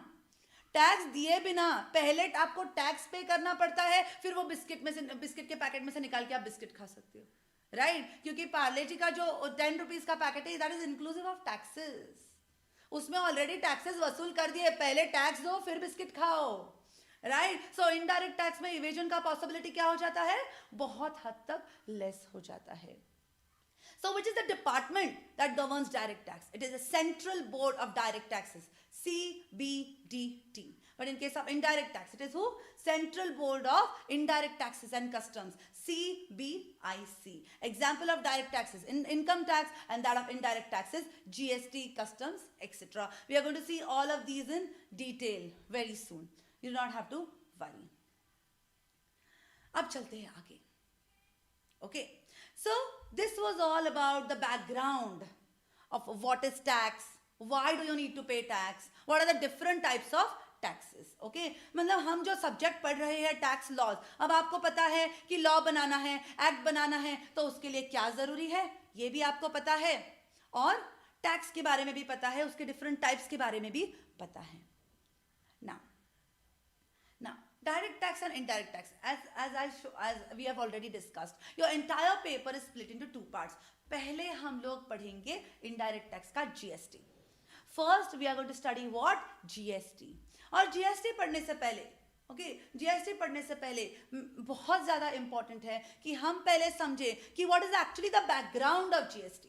टैक्स दिए बिना पहले आपको टैक्स पे करना पड़ता है, फिर वो बिस्किट के पैकेट में से निकाल के आप बिस्किट खा सकते हो, राइट। क्योंकि पार्ले जी का जो 10 रुपीज का पैकेट है, that is inclusive of taxes. उसमें ऑलरेडी टैक्सेस वसूल कर दिए, पहले टैक्स दो फिर बिस्किट खाओ, राइट? सो इनडायरेक्ट टैक्स में इवेजन का पॉसिबिलिटी क्या हो जाता है? बहुत हद तक लेस हो जाता है. So which is the department that governs direct tax? It is a Central Board of Direct Taxes, CBDT. But in case of indirect tax, it is who? Central Board of Indirect Taxes and Customs, CBIC. Example of direct taxes, income tax, and that of indirect taxes, GST, customs, etc. We are going to see all of these in detail very soon. You do not have to worry. अब चलते हैं आगे. Okay. So this was all about the background of what is tax, why do you need to pay tax, what are the different types of taxes. Okay, मतलब हम जो subject पढ़ रहे हैं टैक्स लॉज, अब आपको पता है कि लॉ बनाना है, एक्ट बनाना है, तो उसके लिए क्या जरूरी है ये भी आपको पता है, और टैक्स के बारे में भी पता है, उसके डिफरेंट टाइप्स के बारे में भी पता है. Now direct tax and indirect tax, as we have already discussed, your entire paper is split into two parts. पहले हम लोग पढ़ेंगे indirect tax का GST. First we are going to study what? GST. और GST पढ़ने से पहले, GST पढ़ने से पहले बहुत ज़्यादा important है कि हम पहले समझे कि what is actually the background of GST.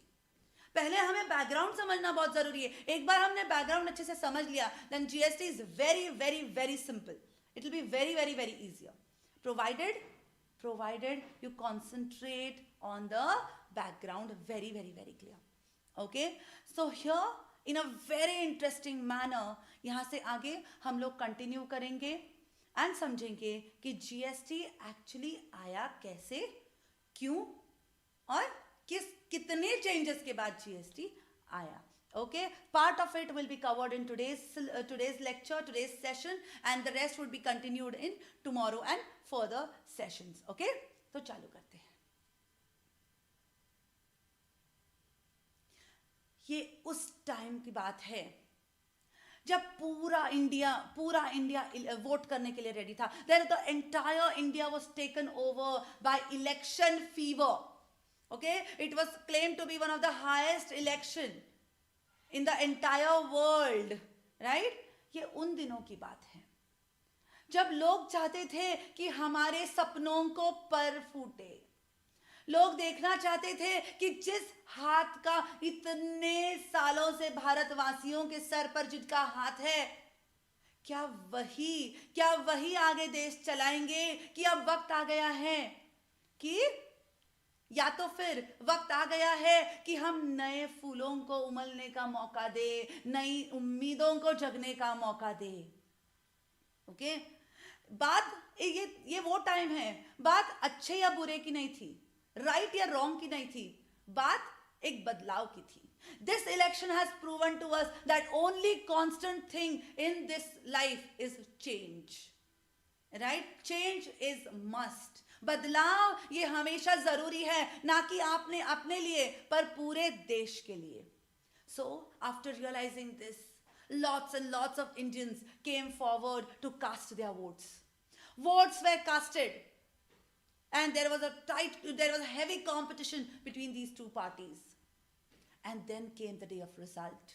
पहले हमें बैकग्राउंड समझना बहुत जरूरी है. एक बार हमने बैकग्राउंड अच्छे से समझ लिया, then GST is very very very simple. It will be very very very easier, provided you concentrate on the background very very very clear. Okay, so here in a very interesting manner यहाँ से आगे हम लोग continue करेंगे and समझेंगे कि GST actually आया कैसे, क्यों, और कितने चेंजेस के बाद जीएसटी आया. Okay, part of it will be covered in today's lecture, today's session, and the rest would be continued in tomorrow and further sessions. Okay, तो चालू करते हैं. ये उस टाइम की बात है जब पूरा इंडिया वोट करने के लिए रेडी था. The entire India was taken over by election fever. Okay, it was claimed to be one of the highest election in the entire world, right? ये उन दिनों की बात है जब लोग चाहते थे कि हमारे सपनों को पर फूटे. लोग देखना चाहते थे कि जिस हाथ का इतने सालों से भारतवासियों के सर पर जिनका हाथ है, क्या वही आगे देश चलाएंगे, कि अब वक्त आ गया है कि या तो फिर वक्त आ गया है कि हम नए फूलों को उमलने का मौका दे, नई उम्मीदों को जगने का मौका दे. ओके, बात ये वो टाइम है, बात अच्छे या बुरे की नहीं थी, राइट या रॉन्ग की नहीं थी, बात एक बदलाव की थी. This election has proven to us that only constant thing in this life is change, right? Change is must. बदलाव ये हमेशा जरूरी है, ना कि आपने अपने लिए पर पूरे देश के लिए. So after realizing this, lots and lots of Indians came forward to cast their votes. Votes were casted, and there was a heavy competition between these two parties. And then came the day of result,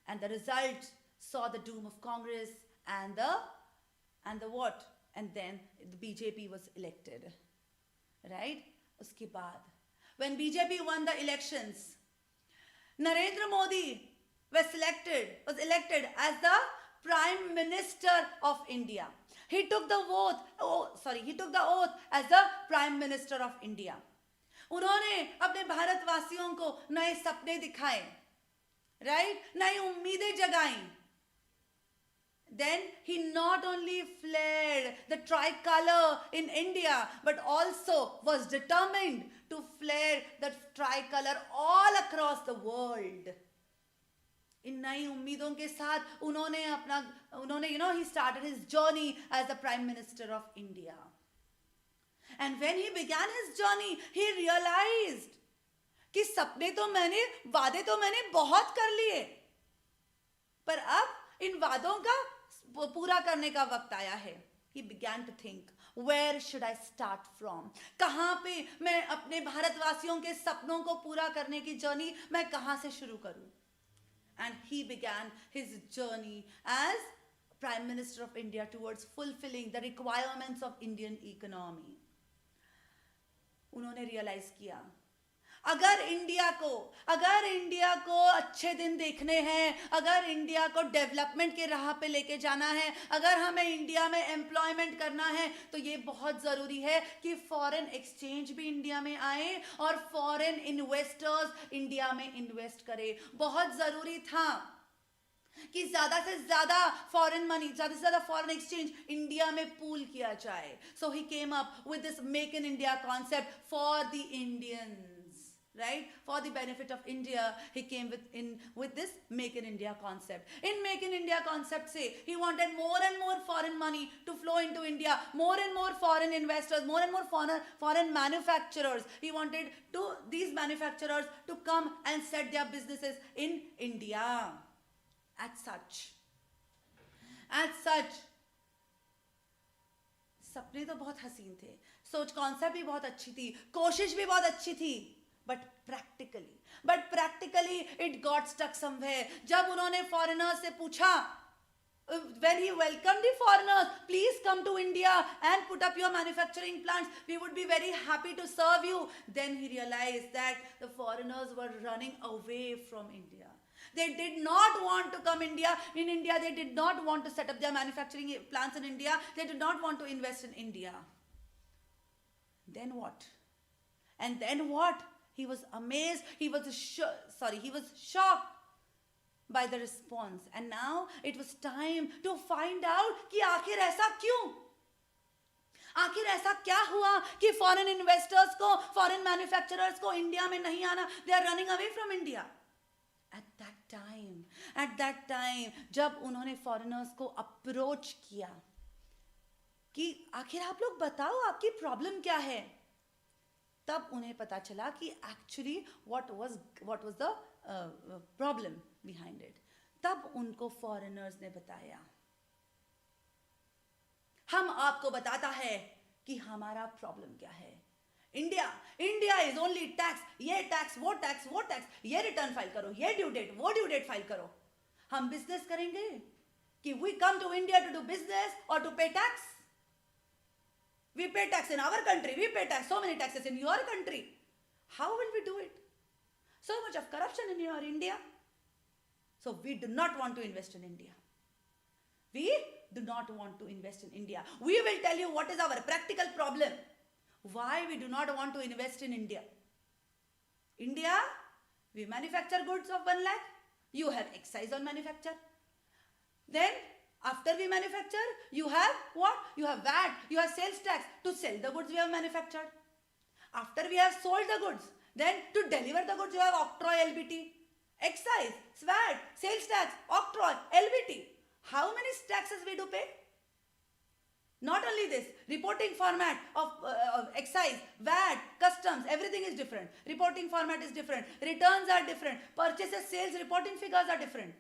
and the result saw the doom of Congress and the what? And then the BJP was elected, right? Uske baad, when BJP won the elections, Narendra Modi was elected as the Prime Minister of India. He took the oath as the Prime Minister of India. उन्होंने अपने भारतवासियों को नए सपने दिखाए, right, नई उम्मीदें जगाई. Then he not only flared the tricolor in India, but also was determined to flare the tricolor all across the world. इन नई उम्मीदों के साथ उन्होंने he started his journey as the Prime Minister of India. And when he began his journey, he realized कि वादे तो मैंने बहुत कर लिए, पर अब इन वादों का पूरा करने का वक्त आया है. He began to think, where should I start from? कहाँ पे मैं अपने भारतवासियों के सपनों को पूरा करने की जर्नी मैं कहाँ से शुरू करूं? and he began his journey as Prime Minister of India towards fulfilling the requirements of Indian economy. उन्होंने रियलाइज किया अगर इंडिया को अच्छे दिन देखने हैं, अगर इंडिया को डेवलपमेंट के राह पे लेके जाना है, अगर हमें इंडिया में एम्प्लॉयमेंट करना है, तो ये बहुत ज़रूरी है कि फॉरेन एक्सचेंज भी इंडिया में आए और फॉरेन इन्वेस्टर्स इंडिया में इन्वेस्ट करें. बहुत ज़रूरी था कि ज़्यादा से ज़्यादा फॉरेन मनी, ज़्यादा से ज़्यादा फॉरेन एक्सचेंज इंडिया में पूल किया जाए. So he came up with this Make in India concept for the Indians. Right? For the benefit of India, he came with this Make in India concept. In Make in India concept, say, he wanted more and more foreign money to flow into India, more and more foreign investors, more and more foreign manufacturers. He wanted these manufacturers to come and set their businesses in India. As such, सपने तो बहुत हसीन थे, सोच concept भी बहुत अच्छी थी, कोशिश भी बहुत अच्छी थी, but practically it got stuck somewhere. जब उन्होंने foreigners से पूछा, when he welcomed the foreigners, please come to India and put up your manufacturing plants, we would be very happy to serve you, then he realized that the foreigners were running away from India. They did not want to come in India, they did not want to set up their manufacturing plants in India, they did not want to invest in India. Then what? And then what? He was amazed, he was shocked by the response. And now it was time to find out कि आखिर ऐसा क्यों? आखिर ऐसा क्या हुआ कि foreign investors को, foreign manufacturers को इंडिया में नहीं आना? They are running away from India. At that time, जब उन्होंने foreigners को approach किया कि आखिर आप लोग बताओ आपकी problem क्या है, तब उन्हें पता चला कि actually what was the problem behind it. तब उनको foreigners ने बताया, हम आपको बताता है कि हमारा प्रॉब्लम क्या है. इंडिया इज ओनली टैक्स, ये टैक्स, वो टैक्स, ये रिटर्न फाइल करो, ये ड्यू डेट, वो ड्यू डेट फाइल करो. हम बिजनेस करेंगे कि we come to India to do business और to pay tax. We pay tax in our country, we pay tax, so many taxes in your country. How will we do it? So much of corruption in your India. So we do not want to invest in India. We do not want to invest in India. We will tell you what is our practical problem. Why we do not want to invest in India. India, we manufacture goods of 1 lakh. You have excise on manufacture. Then after we manufacture, you have what? You have VAT, you have sales tax to sell the goods we have manufactured. After we have sold the goods, then to deliver the goods you have octroi, LBT, excise, VAT, sales tax, octroi, LBT. How many taxes we do pay? Not only this, reporting format of excise, VAT, customs, everything is different. Reporting format is different. Returns are different. Purchases, sales, reporting figures are different.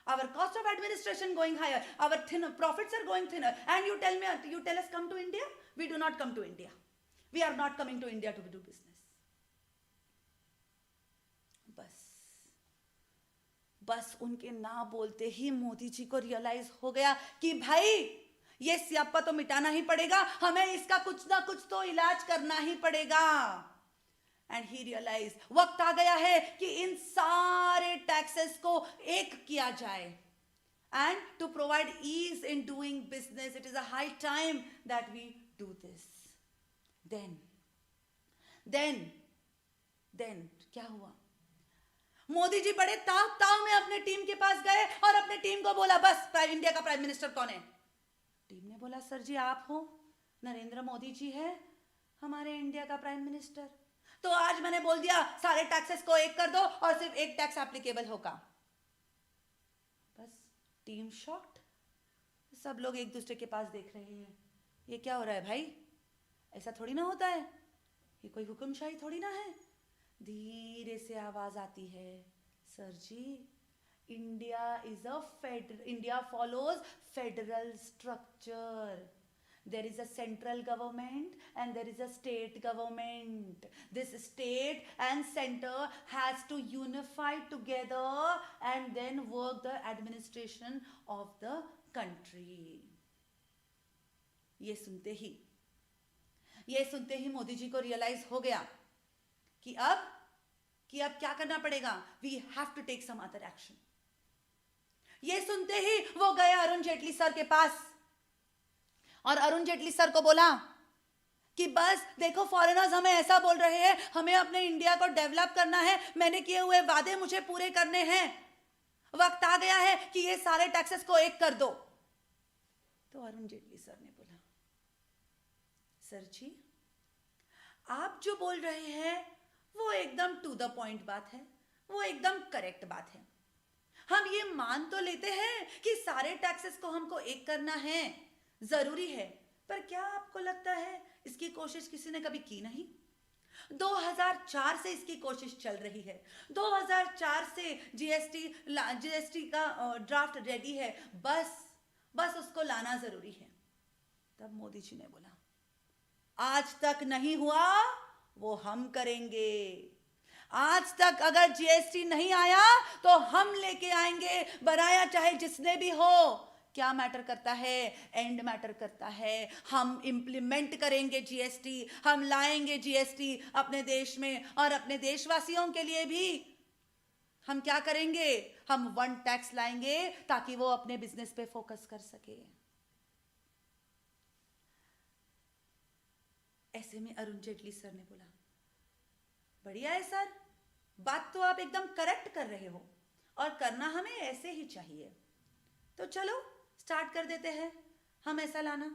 Our cost of administration going higher. Our profits are going thinner. And you tell us come to India? We do not come to India. We are not coming to India to do business. बस उनके ना बोलते ही मोदी जी को realise हो गया कि भाई ये स्यापा तो मिटाना ही पड़ेगा, हमें इसका कुछ ना कुछ तो इलाज करना ही पड़ेगा. एंड ही रियलाइज वक्त आ गया है कि इन सारे टैक्सेस को एक किया जाए and to provide ease in doing business. It is a high time that we do this. Then क्या हुआ? मोदी जी बड़े ताव में अपने टीम के पास गए और अपने टीम को बोला, बस इंडिया का प्राइम मिनिस्टर कौन है? टीम ने बोला, सर जी आप हो, नरेंद्र मोदी जी है हमारे इंडिया का प्राइम मिनिस्टर. तो आज मैंने बोल दिया सारे टैक्सेस को एक कर दो और सिर्फ एक टैक्स एप्लीकेबल होगा. बस टीम शॉक्ड. सब लोग एक दूसरे के पास देख रहे हैं, ये क्या हो रहा है भाई? ऐसा थोड़ी ना होता है, ये कोई हुक्मशाही थोड़ी ना है. धीरे से आवाज आती है, sir ji India follows federal structure. There is a central government and there is a state government. This state and center has to unify together and then work the administration of the country. ये सुनते ही मोदी जी को realise हो गया कि अब क्या करना पड़ेगा. We have to take some other action. ये सुनते ही वो गए अरुण जेटली सर के पास और अरुण जेटली सर को बोला कि बस देखो फॉरेनर्स हमें ऐसा बोल रहे हैं, हमें अपने इंडिया को डेवलप करना है, मैंने किए हुए वादे मुझे पूरे करने हैं, वक्त आ गया है कि ये सारे टैक्सेस को एक कर दो. तो अरुण जेटली सर ने बोला, सर जी आप जो बोल रहे हैं वो एकदम टू द पॉइंट बात है, वो एकदम करेक्ट बात है. हम ये मान तो लेते हैं कि सारे टैक्सेस को हमको एक करना है, जरूरी है, पर क्या आपको लगता है इसकी कोशिश किसी ने कभी की नहीं? 2004 से इसकी कोशिश चल रही है. 2004 से जीएसटी का ड्राफ्ट रेडी है, बस उसको लाना जरूरी है. तब मोदी जी ने बोला, आज तक नहीं हुआ वो हम करेंगे. आज तक अगर जीएसटी नहीं आया तो हम लेके आएंगे, बनाया चाहे जिसने भी हो. क्या मैटर करता है? एंड मैटर करता है. हम इंप्लीमेंट करेंगे जीएसटी, हम लाएंगे जीएसटी अपने देश में और अपने देशवासियों के लिए भी. हम क्या करेंगे? हम वन टैक्स लाएंगे ताकि वो अपने बिजनेस पे फोकस कर सके. ऐसे में अरुण जेटली सर ने बोला, बढ़िया है सर, बात तो आप एकदम करेक्ट कर रहे हो और करना हमें ऐसे ही चाहिए. तो चलो स्टार्ट कर देते हैं हम ऐसा लाना.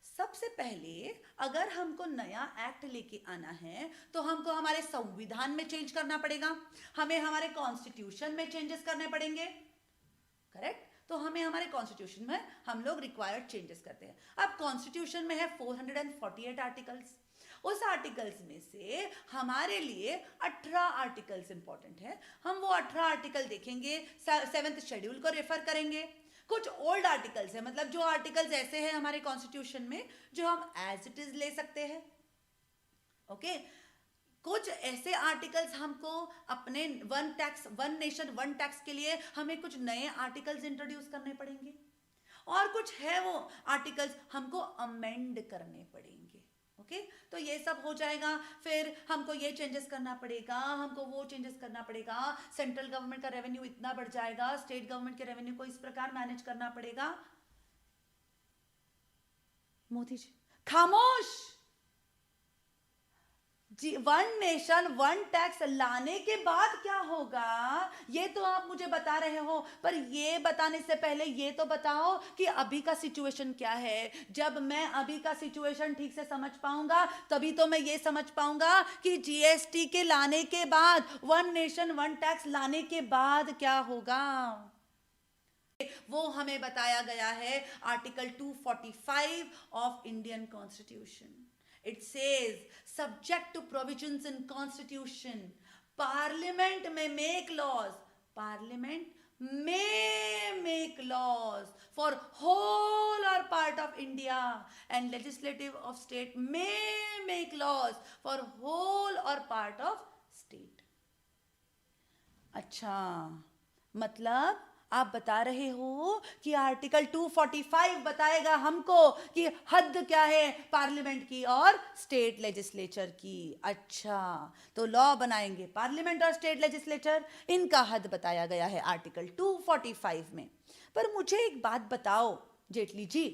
सबसे पहले अगर हमको नया एक्ट लेके आना है तो हमको हमारे संविधान में चेंज करना पड़ेगा, हमें हमारे कॉन्स्टिट्यूशन में चेंजेस करने पड़ेंगे. करेक्ट? तो हमें हमारे कॉन्स्टिट्यूशन में हम लोग रिक्वायर्ड चेंजेस करते हैं. अब कॉन्स्टिट्यूशन में है 448 आर्टिकल्स. उस आर्टिकल्स में से हमारे लिए 18 आर्टिकल्स इंपॉर्टेंट है. हम वो 18 आर्टिकल देखेंगे, 7th शेड्यूल को रेफर करेंगे. कुछ ओल्ड आर्टिकल्स है, मतलब जो आर्टिकल्स ऐसे हैं हमारे कॉन्स्टिट्यूशन में जो हम एज इट इज ले सकते हैं. ओके, कुछ ऐसे आर्टिकल्स हमको अपने वन नेशन वन टैक्स के लिए हमें कुछ नए आर्टिकल्स इंट्रोड्यूस करने पड़ेंगे और कुछ है वो आर्टिकल्स हमको अमेंड करने पड़ेंगे. ओके, तो ये सब हो जाएगा. फिर हमको ये चेंजेस करना पड़ेगा, हमको वो चेंजेस करना पड़ेगा. सेंट्रल गवर्नमेंट का रेवेन्यू इतना बढ़ जाएगा, स्टेट गवर्नमेंट के रेवेन्यू को इस प्रकार मैनेज करना पड़ेगा. मोदी जी खामोश. जी, वन नेशन वन टैक्स लाने के बाद क्या होगा ये तो आप मुझे बता रहे हो, पर ये बताने से पहले ये तो बताओ कि अभी का सिचुएशन क्या है. जब मैं अभी का सिचुएशन ठीक से समझ पाऊंगा तभी तो मैं ये समझ पाऊंगा कि जीएसटी के लाने के बाद, वन नेशन वन टैक्स लाने के बाद क्या होगा. वो हमें बताया गया है article 245 of Indian constitution. It says, subject to provisions in Constitution, Parliament may make laws. Parliament may make laws for whole or part of India, and legislative of state may make laws for whole or part of state. अच्छा, मतलब आप बता रहे हो कि article 245 बताएगा हमको कि हद क्या है पार्लियामेंट की और स्टेट लेजिस्लेचर की. अच्छा, तो लॉ बनाएंगे पार्लियामेंट और स्टेट लेजिस्लेचर, इनका हद बताया गया है आर्टिकल 245 में. पर मुझे एक बात बताओ जेटली जी,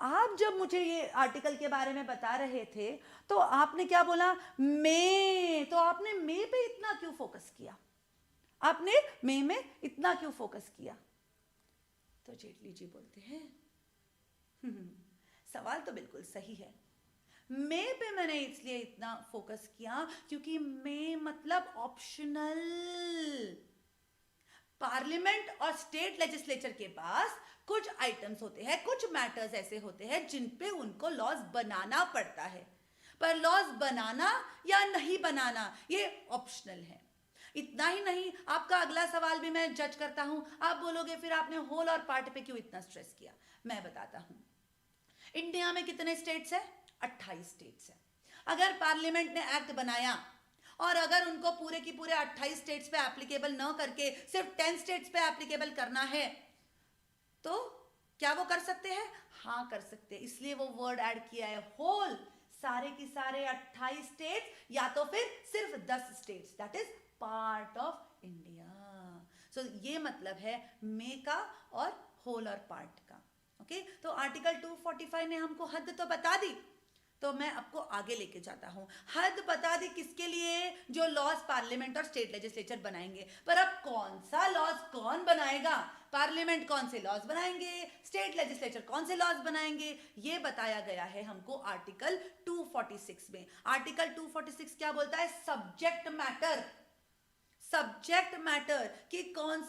आप जब मुझे ये आर्टिकल के बारे में बता रहे थे तो आपने क्या बोला? मे. तो आपने मे पे इतना क्यों फोकस किया? आपने मे में इतना क्यों फोकस किया? तो जेटली जी बोलते हैं सवाल तो बिल्कुल सही है. मे पे मैंने इसलिए इतना फोकस किया क्योंकि मे मतलब ऑप्शनल. पार्लियामेंट और स्टेट लेजिस्लेचर के पास कुछ आइटम्स होते हैं, कुछ मैटर्स ऐसे होते हैं जिन पे उनको लॉज बनाना पड़ता है, पर लॉज बनाना या नहीं बनाना ये ऑप्शनल है. इतना ही नहीं, आपका अगला सवाल भी मैं जज करता हूं. आप बोलोगे फिर आपने होल और पार्ट पे क्यों इतना स्ट्रेस किया? मैं बताता हूं. इंडिया में कितने स्टेट्स है? 28 स्टेट्स है। अगर पार्लियामेंट ने एक्ट बनाया और अगर उनको पूरे की पूरे 28 स्टेट्स पे एप्लीकेबल न करके सिर्फ 10 स्टेट्स पे एप्लीकेबल करना है, तो क्या वो कर सकते हैं? हाँ कर सकते हैं। इसलिए वो वर्ड ऐड किया है, होल, सारे की सारे 28 स्टेट्स या तो फिर सिर्फ 10 states, that is part of India. So ये मतलब है मे का और होल और पार्ट का। ओके तो आर्टिकल 245 ने हमको हद तो बता दी, तो मैं आपको आगे लेके जाता हूं। हद बता दी किसके लिए? जो लॉज पार्लियामेंट और स्टेट लेजिस्लेचर बनाएंगे। पर अब कौन सा लॉज कौन बनाएगा? पार्लियामेंट कौन से लॉज बनाएंगे, स्टेट लेजिस्लेचर कौन से लॉज बनाएंगे, ये बताया गया है हमको आर्टिकल 246 में। आर्टिकल 246 क्या बोलता है? सब्जेक्ट मैटर, सब्जेक्ट मैटर कि कौन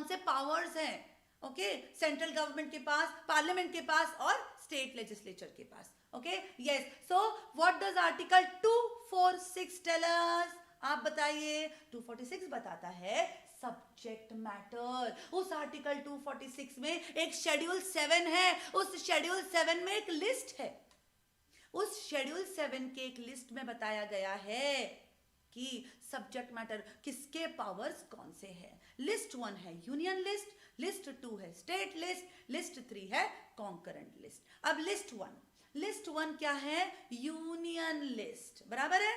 से पावर्स हैं, ओके, सेंट्रल गवर्नमेंट के पास, पार्लियामेंट के पास और स्टेट लेजिस्लेचर के पास। Okay yes, so what does article 246 tell us? आप बताइए। 246 बताता है सब्जेक्ट मैटर। उस आर्टिकल 246 में एक शेड्यूल 7 है, उस शेड्यूल 7 में एक लिस्ट है। उस शेड्यूल 7 के एक लिस्ट में बताया गया है कि सब्जेक्ट मैटर किसके पावर्स कौन से हैं। लिस्ट 1 है यूनियन लिस्ट, लिस्ट 2 है स्टेट लिस्ट, लिस्ट 3 है कॉन्करेंट लिस्ट। अब लिस्ट 1 क्या है? यूनियन लिस्ट, बराबर है?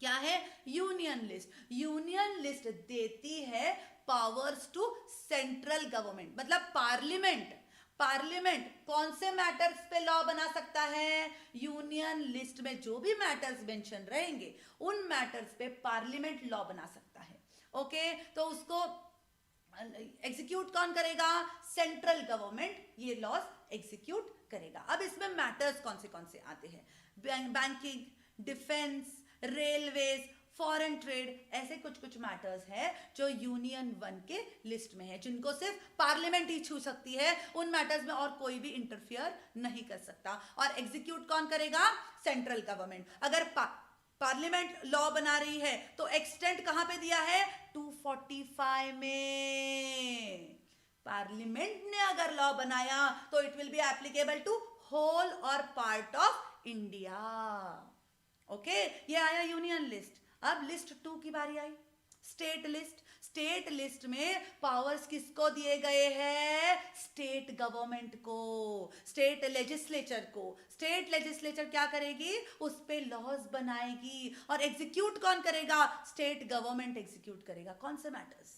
क्या है? Union list. यूनियन लिस्ट देती है पावर्स टू सेंट्रल गवर्नमेंट, मतलब पार्लियामेंट। पार्लियामेंट कौन से मैटर्स पे लॉ बना सकता है? यूनियन लिस्ट में जो भी मैटर्स मेंशन रहेंगे उन मैटर्स पे पार्लियामेंट लॉ बना सकता है। ओके तो उसको एग्जीक्यूट कौन करेगा? सेंट्रल गवर्नमेंट ये लॉज एग्जीक्यूट करेगा। अब इसमें मैटर्स कौन से आते हैं? Banking, defence, railways, foreign trade, ऐसे कुछ मैटर्स है जो यूनियन 1 के लिस्ट में है, जिनको सिर्फ पार्लियामेंट ही छू सकती है। उन मैटर्स में और कोई भी इंटरफियर नहीं कर सकता। और एग्जीक्यूट कौन करेगा? Central government. अगर पार्लियामेंट लॉ बना रही है तो एक्सटेंट कहां पे दिया है? 245 में। पार्लियामेंट ने अगर लॉ बनाया तो it will be applicable to whole और पार्ट ऑफ इंडिया। ओके ये आया यूनियन लिस्ट। अब लिस्ट 2 की बारी आई, स्टेट लिस्ट। स्टेट लिस्ट में पावर्स किसको दिए गए हैं? स्टेट गवर्नमेंट को, स्टेट लेजिस्लेचर को। स्टेट लेजिस्लेचर क्या करेगी? उस पे लॉज बनाएगी। और एग्जीक्यूट कौन करेगा? स्टेट गवर्नमेंट एग्जीक्यूट करेगा। कौन से matters?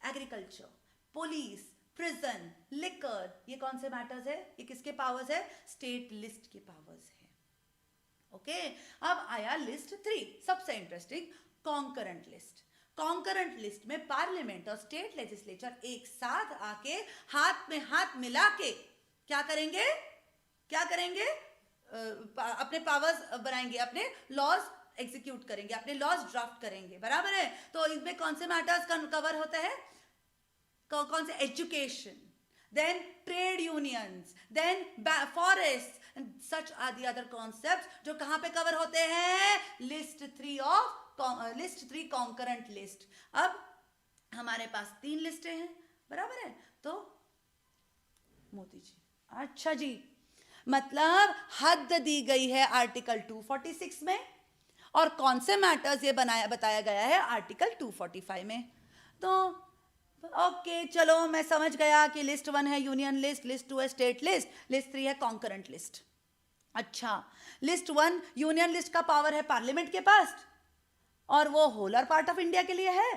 Agriculture, police, prison, liquor, ये कौन से मैटर्स है? ये किसके पावर्स है? स्टेट लिस्ट के पावर्स है। ओके अब आया लिस्ट 3, सबसे interesting, concurrent list. Concurrent list में पार्लियामेंट और स्टेट लेजिस्लेचर एक साथ आके हाथ में हाथ मिला के क्या करेंगे? अपने पावर्स बनाएंगे, अपने लॉज एग्जीक्यूट करेंगे, अपने लॉज ड्राफ्ट करेंगे, बराबर है? तो इसमें कौन से मैटर्स कवर होता है? कौन से? Education, then trade unions, then forests and such are the other concepts जो कहां पे कवर होते हैं? List 3 concurrent list. अब हमारे पास 3 लिस्टें हैं, बराबर है? तो मोती जी, अच्छा जी, मतलब हद दी गई है आर्टिकल 246 में और कौन से मैटर्स ये बताया गया है आर्टिकल 245 में। तो ओके चलो मैं समझ गया कि लिस्ट 1 है यूनियन लिस्ट, लिस्ट 2 है स्टेट लिस्ट, लिस्ट 3 है कॉन्करेंट लिस्ट। अच्छा, लिस्ट 1 यूनियन लिस्ट का पावर है पार्लियामेंट के पास और वो होल और पार्ट ऑफ इंडिया के लिए है।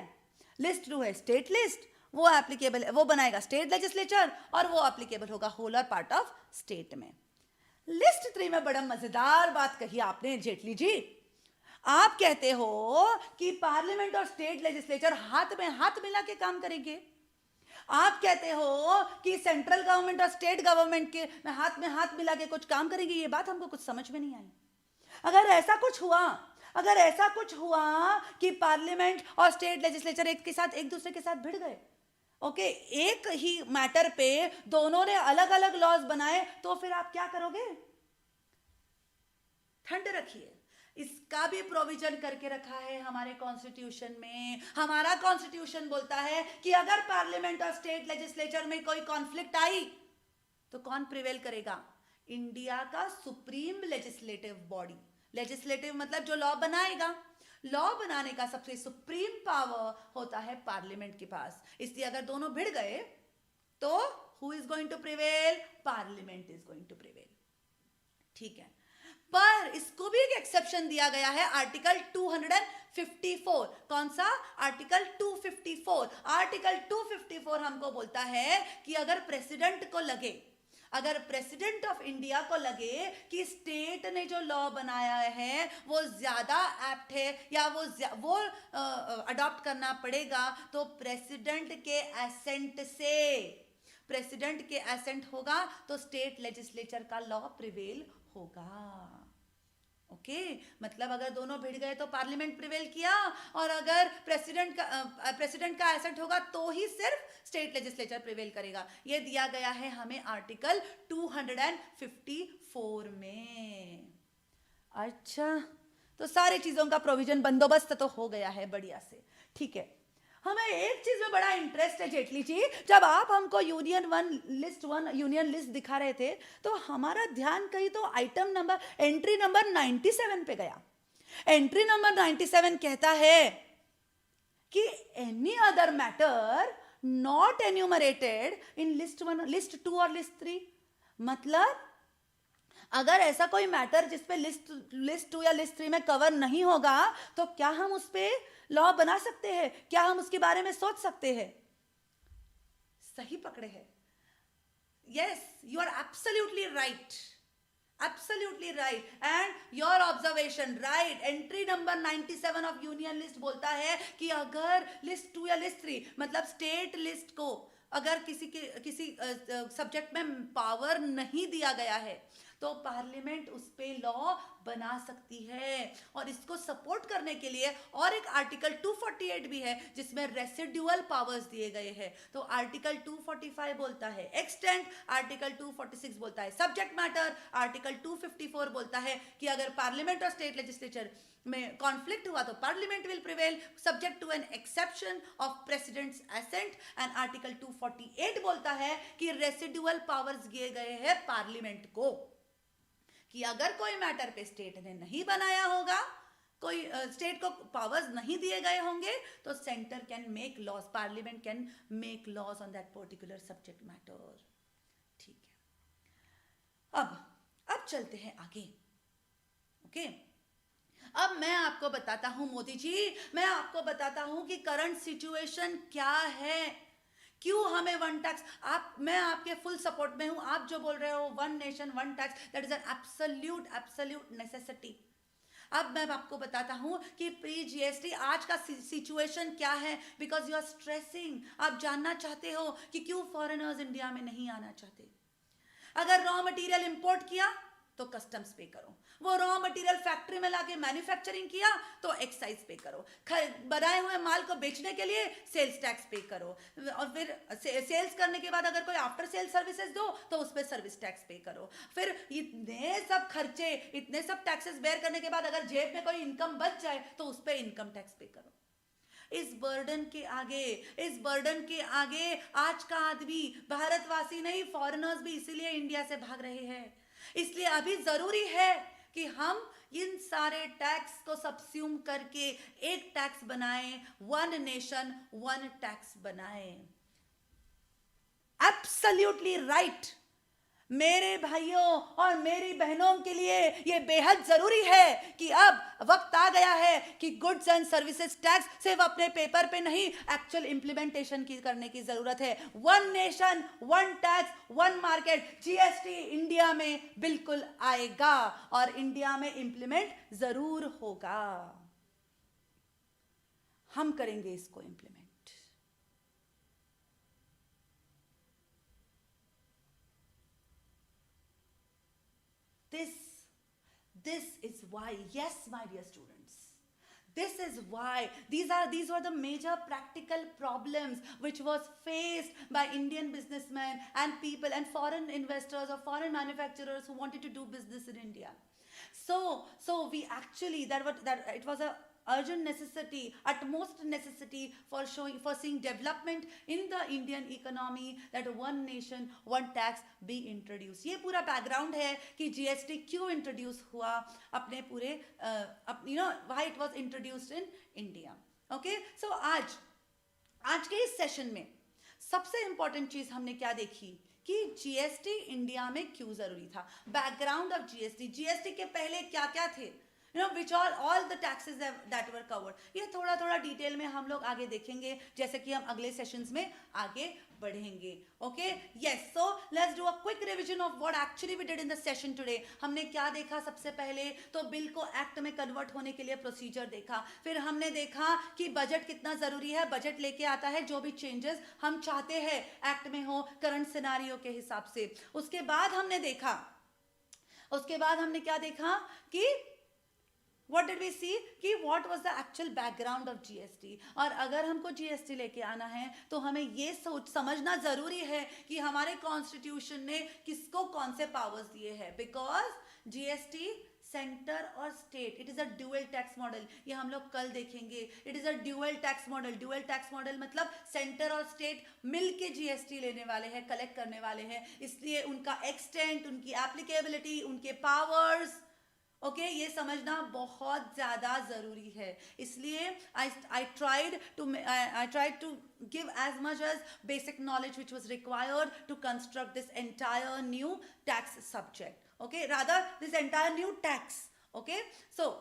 लिस्ट 2 है स्टेट लिस्ट, वो एप्लीकेबल है, वो बनाएगा स्टेट लेजिस्लेचर और वो एप्लीकेबल होगा होल और पार्ट ऑफ स्टेट में। लिस्ट 3 में बड़ा मजेदार बात कही आपने जेटली जी। आप कहते हो कि पार्लियामेंट और स्टेट लेजिस्लेचर हाथ में हाथ मिला के काम करेंगे। आप कहते हो कि सेंट्रल गवर्नमेंट और स्टेट गवर्नमेंट के हाथ में हाथ मिला के कुछ काम करेंगे। ये बात हमको कुछ समझ में नहीं आई। अगर ऐसा कुछ हुआ कि पार्लियामेंट और स्टेट लेजिस्लेचर एक दूसरे के साथ भिड़ गए, ओके, एक ही मैटर पे दोनों ने अलग अलग लॉज बनाए, तो फिर आप क्या करोगे? ठंड रखिए, इसका भी प्रोविजन करके रखा है हमारे कॉन्स्टिट्यूशन में। हमारा कॉन्स्टिट्यूशन बोलता है कि अगर पार्लियामेंट और स्टेट लेजिस्लेचर में कोई कॉन्फ्लिक्ट आई तो कौन प्रिवेल करेगा? इंडिया का सुप्रीम लेजिस्लेटिव बॉडी। लेजिस्लेटिव मतलब जो लॉ बनाएगा। लॉ बनाने का सबसे सुप्रीम पावर होता है पार्लियामेंट के पास। इसलिए अगर दोनों भिड़ गए तो who is going to prevail? Parliament is going to prevail. ठीक है, पर इसको भी एक एक्सेप्शन दिया गया है, आर्टिकल 254। कौन सा? आर्टिकल 254। आर्टिकल 254 हमको बोलता है कि अगर प्रेसिडेंट को लगे, अगर प्रेसिडेंट ऑफ इंडिया को लगे कि स्टेट ने जो लॉ बनाया है वो ज्यादा एप्ट है या वो अडॉप्ट करना पड़ेगा, तो प्रेसिडेंट के एसेंट से, प्रेसिडेंट के एसेंट होगा तो स्टेट लेजिस्लेचर का लॉ प्रिवेल होगा। ओके, मतलब अगर दोनों भिड़ गए तो पार्लियामेंट प्रिवेल किया, और अगर प्रेसिडेंट का एसेंट होगा तो ही सिर्फ स्टेट लेजिस्लेचर प्रिवेल करेगा। ये दिया गया है हमें आर्टिकल 254 में। अच्छा, तो सारी चीजों का प्रोविजन बंदोबस्त तो हो गया है बढ़िया से। ठीक है, हमें एक चीज में बड़ा इंटरेस्ट है जेटली जी, जब आप हमको यूनियन लिस्ट दिखा रहे थे तो हमारा ध्यान कहीं तो आइटम नंबर, एंट्री नंबर 97 पे गया। एंट्री नंबर 97 कहता है कि any other matter not enumerated in list 1, list 2 और लिस्ट 3। मतलब अगर ऐसा कोई मैटर जिसपे लिस्ट 2 या लिस्ट 3 में कवर नहीं होगा तो क्या हम उस पे लॉ बना सकते हैं? क्या हम उसके बारे में सोच सकते हैं? सही पकड़े हैं। Yes, you are absolutely right, absolutely right, and your observation right. Entry number 97 of union list बोलता है कि अगर लिस्ट 2 या लिस्ट 3 मतलब स्टेट लिस्ट को अगर किसी सब्जेक्ट में पावर नहीं दिया गया है तो पार्लियामेंट उस पे लॉ बना सकती है। और इसको सपोर्ट करने के लिए और एक आर्टिकल 248 भी है जिसमें रेसिडुअल पावर्स दिए गए हैं। तो आर्टिकल 245 बोलता है एक्सटेंट, आर्टिकल 246 बोलता है सब्जेक्ट मैटर, आर्टिकल 254 बोलता है कि अगर पार्लियामेंट और स्टेट लेजिस्लेचर में कॉन्फ्लिक्ट हुआ तो parliament will prevail subject to an exception of president's assent. And article 248 बोलता है कि रेसिडुअल पावर्स दिए गए हैं पार्लियामेंट को, कि अगर कोई मैटर पे स्टेट ने नहीं बनाया होगा, कोई स्टेट को पावर्स नहीं दिए गए होंगे, तो centre can make laws, parliament can make laws on that particular subject matter. ठीक है, अब चलते हैं आगे। ओके, अब मैं आपको बताता हूं मोदी जी, मैं आपको बताता हूं कि करंट सिचुएशन क्या है, क्यों हमें वन टैक्स। मैं आपके फुल सपोर्ट में हूं। आप जो बोल रहे हो one nation one tax, that is an absolute necessity. अब मैं आपको बताता हूं कि प्री जीएसटी आज का सिचुएशन क्या है, बिकॉज यू आर स्ट्रेसिंग। आप जानना चाहते हो कि क्यों फॉरेनर्स इंडिया में नहीं आना चाहते। अगर रॉ मटेरियल इंपोर्ट किया तो कस्टम्स पे करो, वो रॉ मटेरियल फैक्ट्री में लाके मैन्युफैक्चरिंग किया तो एक्साइज पे करो, बनाए हुए माल को बेचने के लिए सेल्स टैक्स पे करो, और फिर सेल्स करने के बाद अगर कोई आफ्टर सेल सर्विसेज दो तो उस पर सर्विस टैक्स पे करो। फिर इतने सब खर्चे, इतने सब टैक्सेस बेयर करने के बाद अगर जेब में कोई इनकम बच जाए तो उस पर इनकम टैक्स पे करो। इस बर्डन के आगे आज का आदमी, भारतवासी नहीं फॉरेनर्स भी इसीलिए इंडिया से भाग रहे हैं। इसलिए अभी जरूरी है कि हम इन सारे टैक्स को सबस्यूम करके एक टैक्स बनाएं, वन नेशन वन टैक्स बनाएं। Absolutely right. मेरे भाइयों और मेरी बहनों के लिए यह बेहद जरूरी है कि अब वक्त आ गया है कि गुड्स एंड सर्विसेज टैक्स सिर्फ अपने पेपर पे नहीं, एक्चुअल इंप्लीमेंटेशन की करने की जरूरत है। One nation one tax one market, GST India में बिल्कुल आएगा और इंडिया में इंप्लीमेंट जरूर होगा। हम करेंगे इसको implement. This is why, yes, my dear students, this is why these were the major practical problems which was faced by Indian businessmen and people and foreign investors or foreign manufacturers who wanted to do business in India. So we actually, it was a urgent necessity, utmost necessity for seeing development in the Indian economy, that one nation one tax be introduced. ये पूरा background है कि GST क्यों introduce हुआ अपने पूरे why it was introduced in India. Okay, so आज के इस सेशन में सबसे इंपॉर्टेंट चीज हमने क्या देखी कि जीएसटी इंडिया में क्यों जरूरी था. बैकग्राउंड ऑफ जीएसटी के पहले क्या क्या थे, which are all the taxes that were covered. ये थोड़ा थोड़ा डिटेल में हम लोग आगे देखेंगे जैसे कि हम अगले सेशंस में आगे बढ़ेंगे. Okay, yes, so let's do a quick revision of what actually we did in the session today. हमने क्या देखा? सबसे पहले तो बिल को एक्ट में कन्वर्ट होने के लिए प्रोसीजर देखा. फिर हमने देखा कि बजट कितना जरूरी है. बजट लेके आता है जो भी चेंजेस हम चाहते हैं एक्ट में हो करंट सिनारियो के हिसाब से. उसके बाद हमने क्या देखा कि What did we see? कि what was the actual background of GST? और अगर हमको GST लेके आना है तो हमें ये समझना जरूरी है कि हमारे कॉन्स्टिट्यूशन ने किसको कौन से पावर्स दिए हैं. बिकॉज GST सेंटर और state, it is a dual tax model. ये हम लोग कल देखेंगे. It is a dual tax model. Dual tax model मतलब सेंटर और स्टेट मिलके जीएसटी लेने वाले हैं, कलेक्ट करने वाले हैं. इसलिए उनका एक्सटेंट, उनकी एप्लीकेबिलिटी, उनके पावर्स, ओके, ये समझना बहुत ज्यादा जरूरी है. इसलिए I tried to give as much as basic knowledge which was required to construct this entire new tax subject. Okay, rather this entire new tax. Okay, so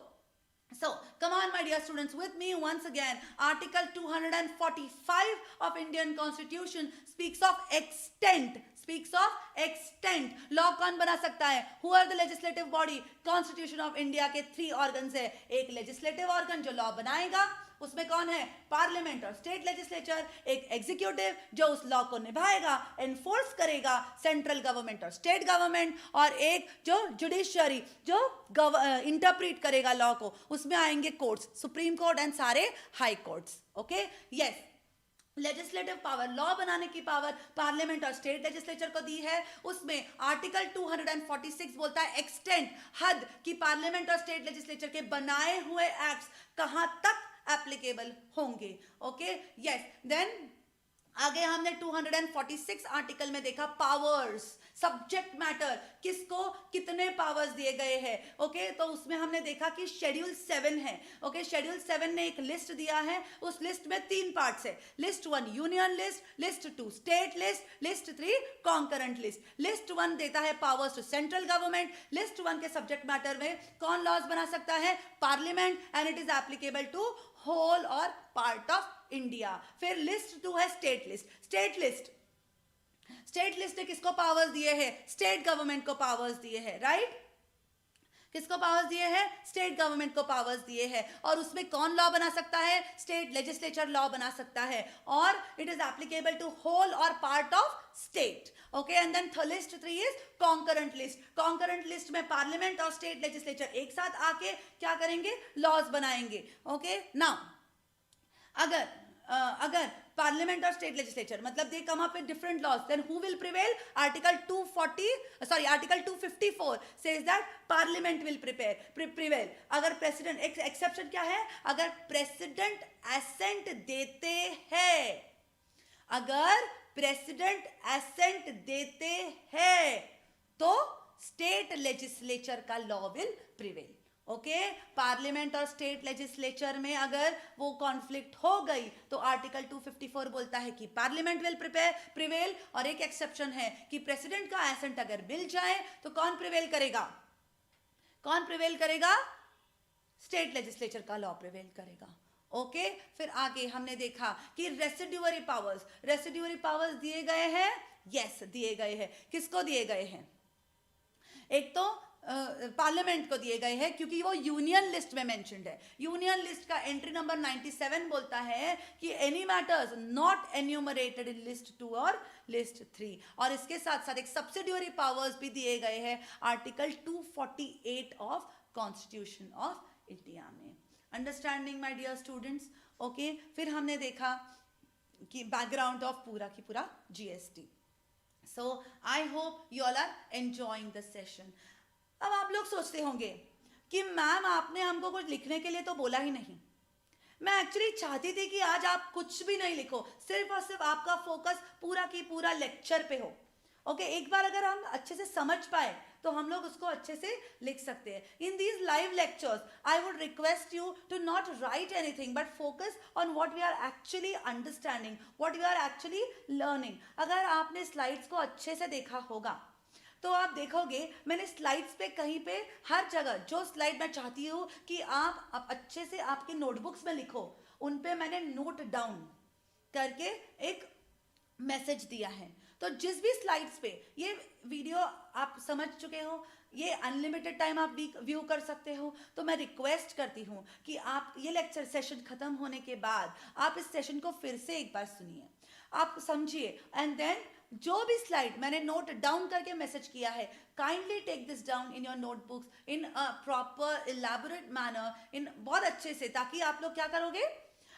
come on my dear students, with me once again. Article 245 of Indian Constitution speaks of extent. Law कौन बना सकता है? Who are the legislative body? Constitution of India के 3 organs है. एक legislative organ जो law बनाएगा, उसमें कौन है? पार्लियामेंट और स्टेट लेजिस्लेचर. एक एग्जीक्यूटिव जो उस लॉ को निभाएगा, एनफोर्स करेगा, सेंट्रल गवर्नमेंट और स्टेट गवर्नमेंट. और एक जो जुडिशियरी जो इंटरप्रीट करेगा लॉ को. उसमें आएंगे कोर्ट्स, सुप्रीम कोर्ट एंड सारे high courts. Okay, yes. Legislative power, law बनाने की पावर पार्लियामेंट और स्टेट लेजिस्लेचर को दी है. उसमें आर्टिकल 246 बोलता है एक्सटेंट, हद, कि पार्लियामेंट और स्टेट लेजिस्लेचर के बनाए हुए एक्ट्स कहां तक एप्लीकेबल होंगे. Okay, yes. देन आगे हमने 246 आर्टिकल में देखा पावर्स, सब्जेक्ट मैटर, किसको कितने पावर्स दिए गए हैं. ओके, तो उसमें हमने देखा कि शेड्यूल 7 है. ओके, शेड्यूल 7 ने एक लिस्ट दिया है. उस लिस्ट में 3 पार्ट्स है. List 1 union list, list 2 state list, list 3 concurrent list. List 1 देता है powers to central government. List 1 के सब्जेक्ट मैटर में कौन लॉज बना सकता है? Parliament, and it is applicable to whole और पार्ट ऑफ इंडिया. फिर लिस्ट 2 है स्टेट लिस्ट. स्टेट लिस्ट ने किसको पावर्स दिए हैं? स्टेट गवर्नमेंट को पावर्स दिए हैं. राइट, किसको पावर्स दिए हैं? स्टेट गवर्नमेंट को पावर्स दिए हैं. और उसमें कौन लॉ बना सकता है? स्टेट लेजिस्लेचर लॉ बना सकता है. और it is applicable to whole और part of state. Okay, and then list 3 is concurrent list. Concurrent list में पार्लियामेंट और स्टेट लेजिस्लेचर एक साथ आके क्या करेंगे? लॉज बनाएंगे. ओके, नाउ अगर पार्लियामेंट और स्टेट लेजिस्लेचर मतलब they come up with different laws, then who will prevail? Article 254 says that Parliament will prevail. अगर प्रेसिडेंट, एक्सेप्शन क्या है? अगर प्रेसिडेंट एसेंट देते हैं, अगर प्रेसिडेंट एसेंट देते हैं तो स्टेट लेजिस्लेचर का law will prevail. Okay, parliament और स्टेट लेजिस्लेचर में अगर वो कॉन्फ्लिक्ट हो गई तो आर्टिकल 254 बोलता है कि पार्लियामेंट विल प्रिवेल. और एक एक्सेप्शन है कि प्रेसिडेंट का एसेंट अगर मिल जाए तो कौन प्रिवेल करेगा? स्टेट लेजिस्लेचर का लॉ प्रिवेल करेगा. ओके, फिर आगे हमने देखा कि रेसिड्यूअरी पावर्स दिए गए हैं. यस, दिए गए हैं. किसको दिए गए हैं? एक तो पार्लियामेंट को दिए गए हैं क्योंकि वो यूनियन लिस्ट में मेंशन्ड है. यूनियन लिस्ट का एंट्री नंबर 97 बोलता है कि any matters not enumerated in list 2 और लिस्ट 3. और इसके साथ साथ एक सब्सिडियरी पावर्स भी दिए गए हैं article 248 of Constitution of India में. Understanding my dear students. Okay, फिर हमने देखा कि बैकग्राउंड ऑफ पूरा की पूरा GST. So I hope you all are enjoying the session. अब आप लोग सोचते होंगे कि मैम आपने हमको कुछ लिखने के लिए तो बोला ही नहीं, मैं एक्चुअली चाहती थी कि आज आप कुछ भी नहीं लिखो, सिर्फ और सिर्फ आपका फोकस पूरा की पूरा लेक्चर पे हो। ओके एक बार अगर हम अच्छे से समझ पाए तो हम लोग उसको अच्छे से लिख सकते हैं। In these live lectures I would request you to not write anything but focus on what we are actually understanding, what we are actually learning. अगर आपने स्लाइड्स को अच्छे से देखा होगा तो आप देखोगे मैंने स्लाइड्स पे कहीं पे हर जगह जो स्लाइड मैं चाहती हूँ कि आप अच्छे से आपके नोटबुक्स में लिखो, उन पे मैंने नोट डाउन करके एक मैसेज दिया है। तो जिस भी स्लाइड्स पे ये वीडियो आप समझ चुके हो, ये अनलिमिटेड टाइम आप व्यू कर सकते हो, तो मैं रिक्वेस्ट करती हूँ कि आप ये लेक्चर सेशन खत्म होने के बाद आप इस सेशन को फिर से एक बार सुनिए, आप समझिए, एंड देन जो भी स्लाइड मैंने नोट डाउन करके मैसेज किया है, kindly take this down in your notebooks in a proper elaborate manner, in बहुत अच्छे से, ताकि आप लोग क्या करोगे,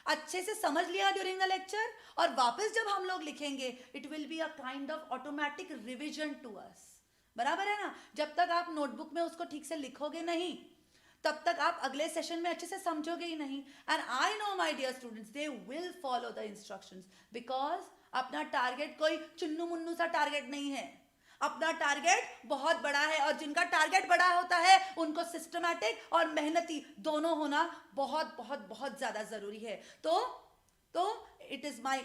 अच्छे से समझ लिया ड्यूरिंग द लेक्चर, और वापस जब हम लोग लिखेंगे it will be a kind of automatic revision to us. बराबर है ना? जब तक आप नोटबुक में उसको ठीक से लिखोगे नहीं तब तक आप अगले सेशन में अच्छे से समझोगे ही नहीं। And I know my dear students they will follow the instructions, because अपना टारगेट कोई चुन्नू मुन्नू सा टारगेट नहीं है, अपना टारगेट बहुत बड़ा है, और जिनका टारगेट बड़ा होता है उनको सिस्टमैटिक और मेहनती दोनों होना बहुत बहुत बहुत ज्यादा जरूरी है। तो it is my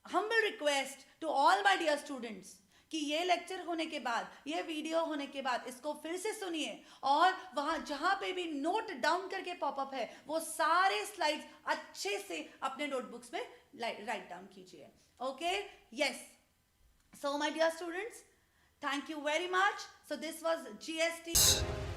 humble request to all my dear students कि ये लेक्चर होने के बाद, ये वीडियो होने के बाद इसको फिर से सुनिए, और वहां जहां पे भी नोट डाउन करके पॉपअप है वो सारे स्लाइड्स अच्छे से अपने नोटबुक्स में राइट डाउन कीजिए। Okay, yes, so my dear students, thank you very much. So this was GST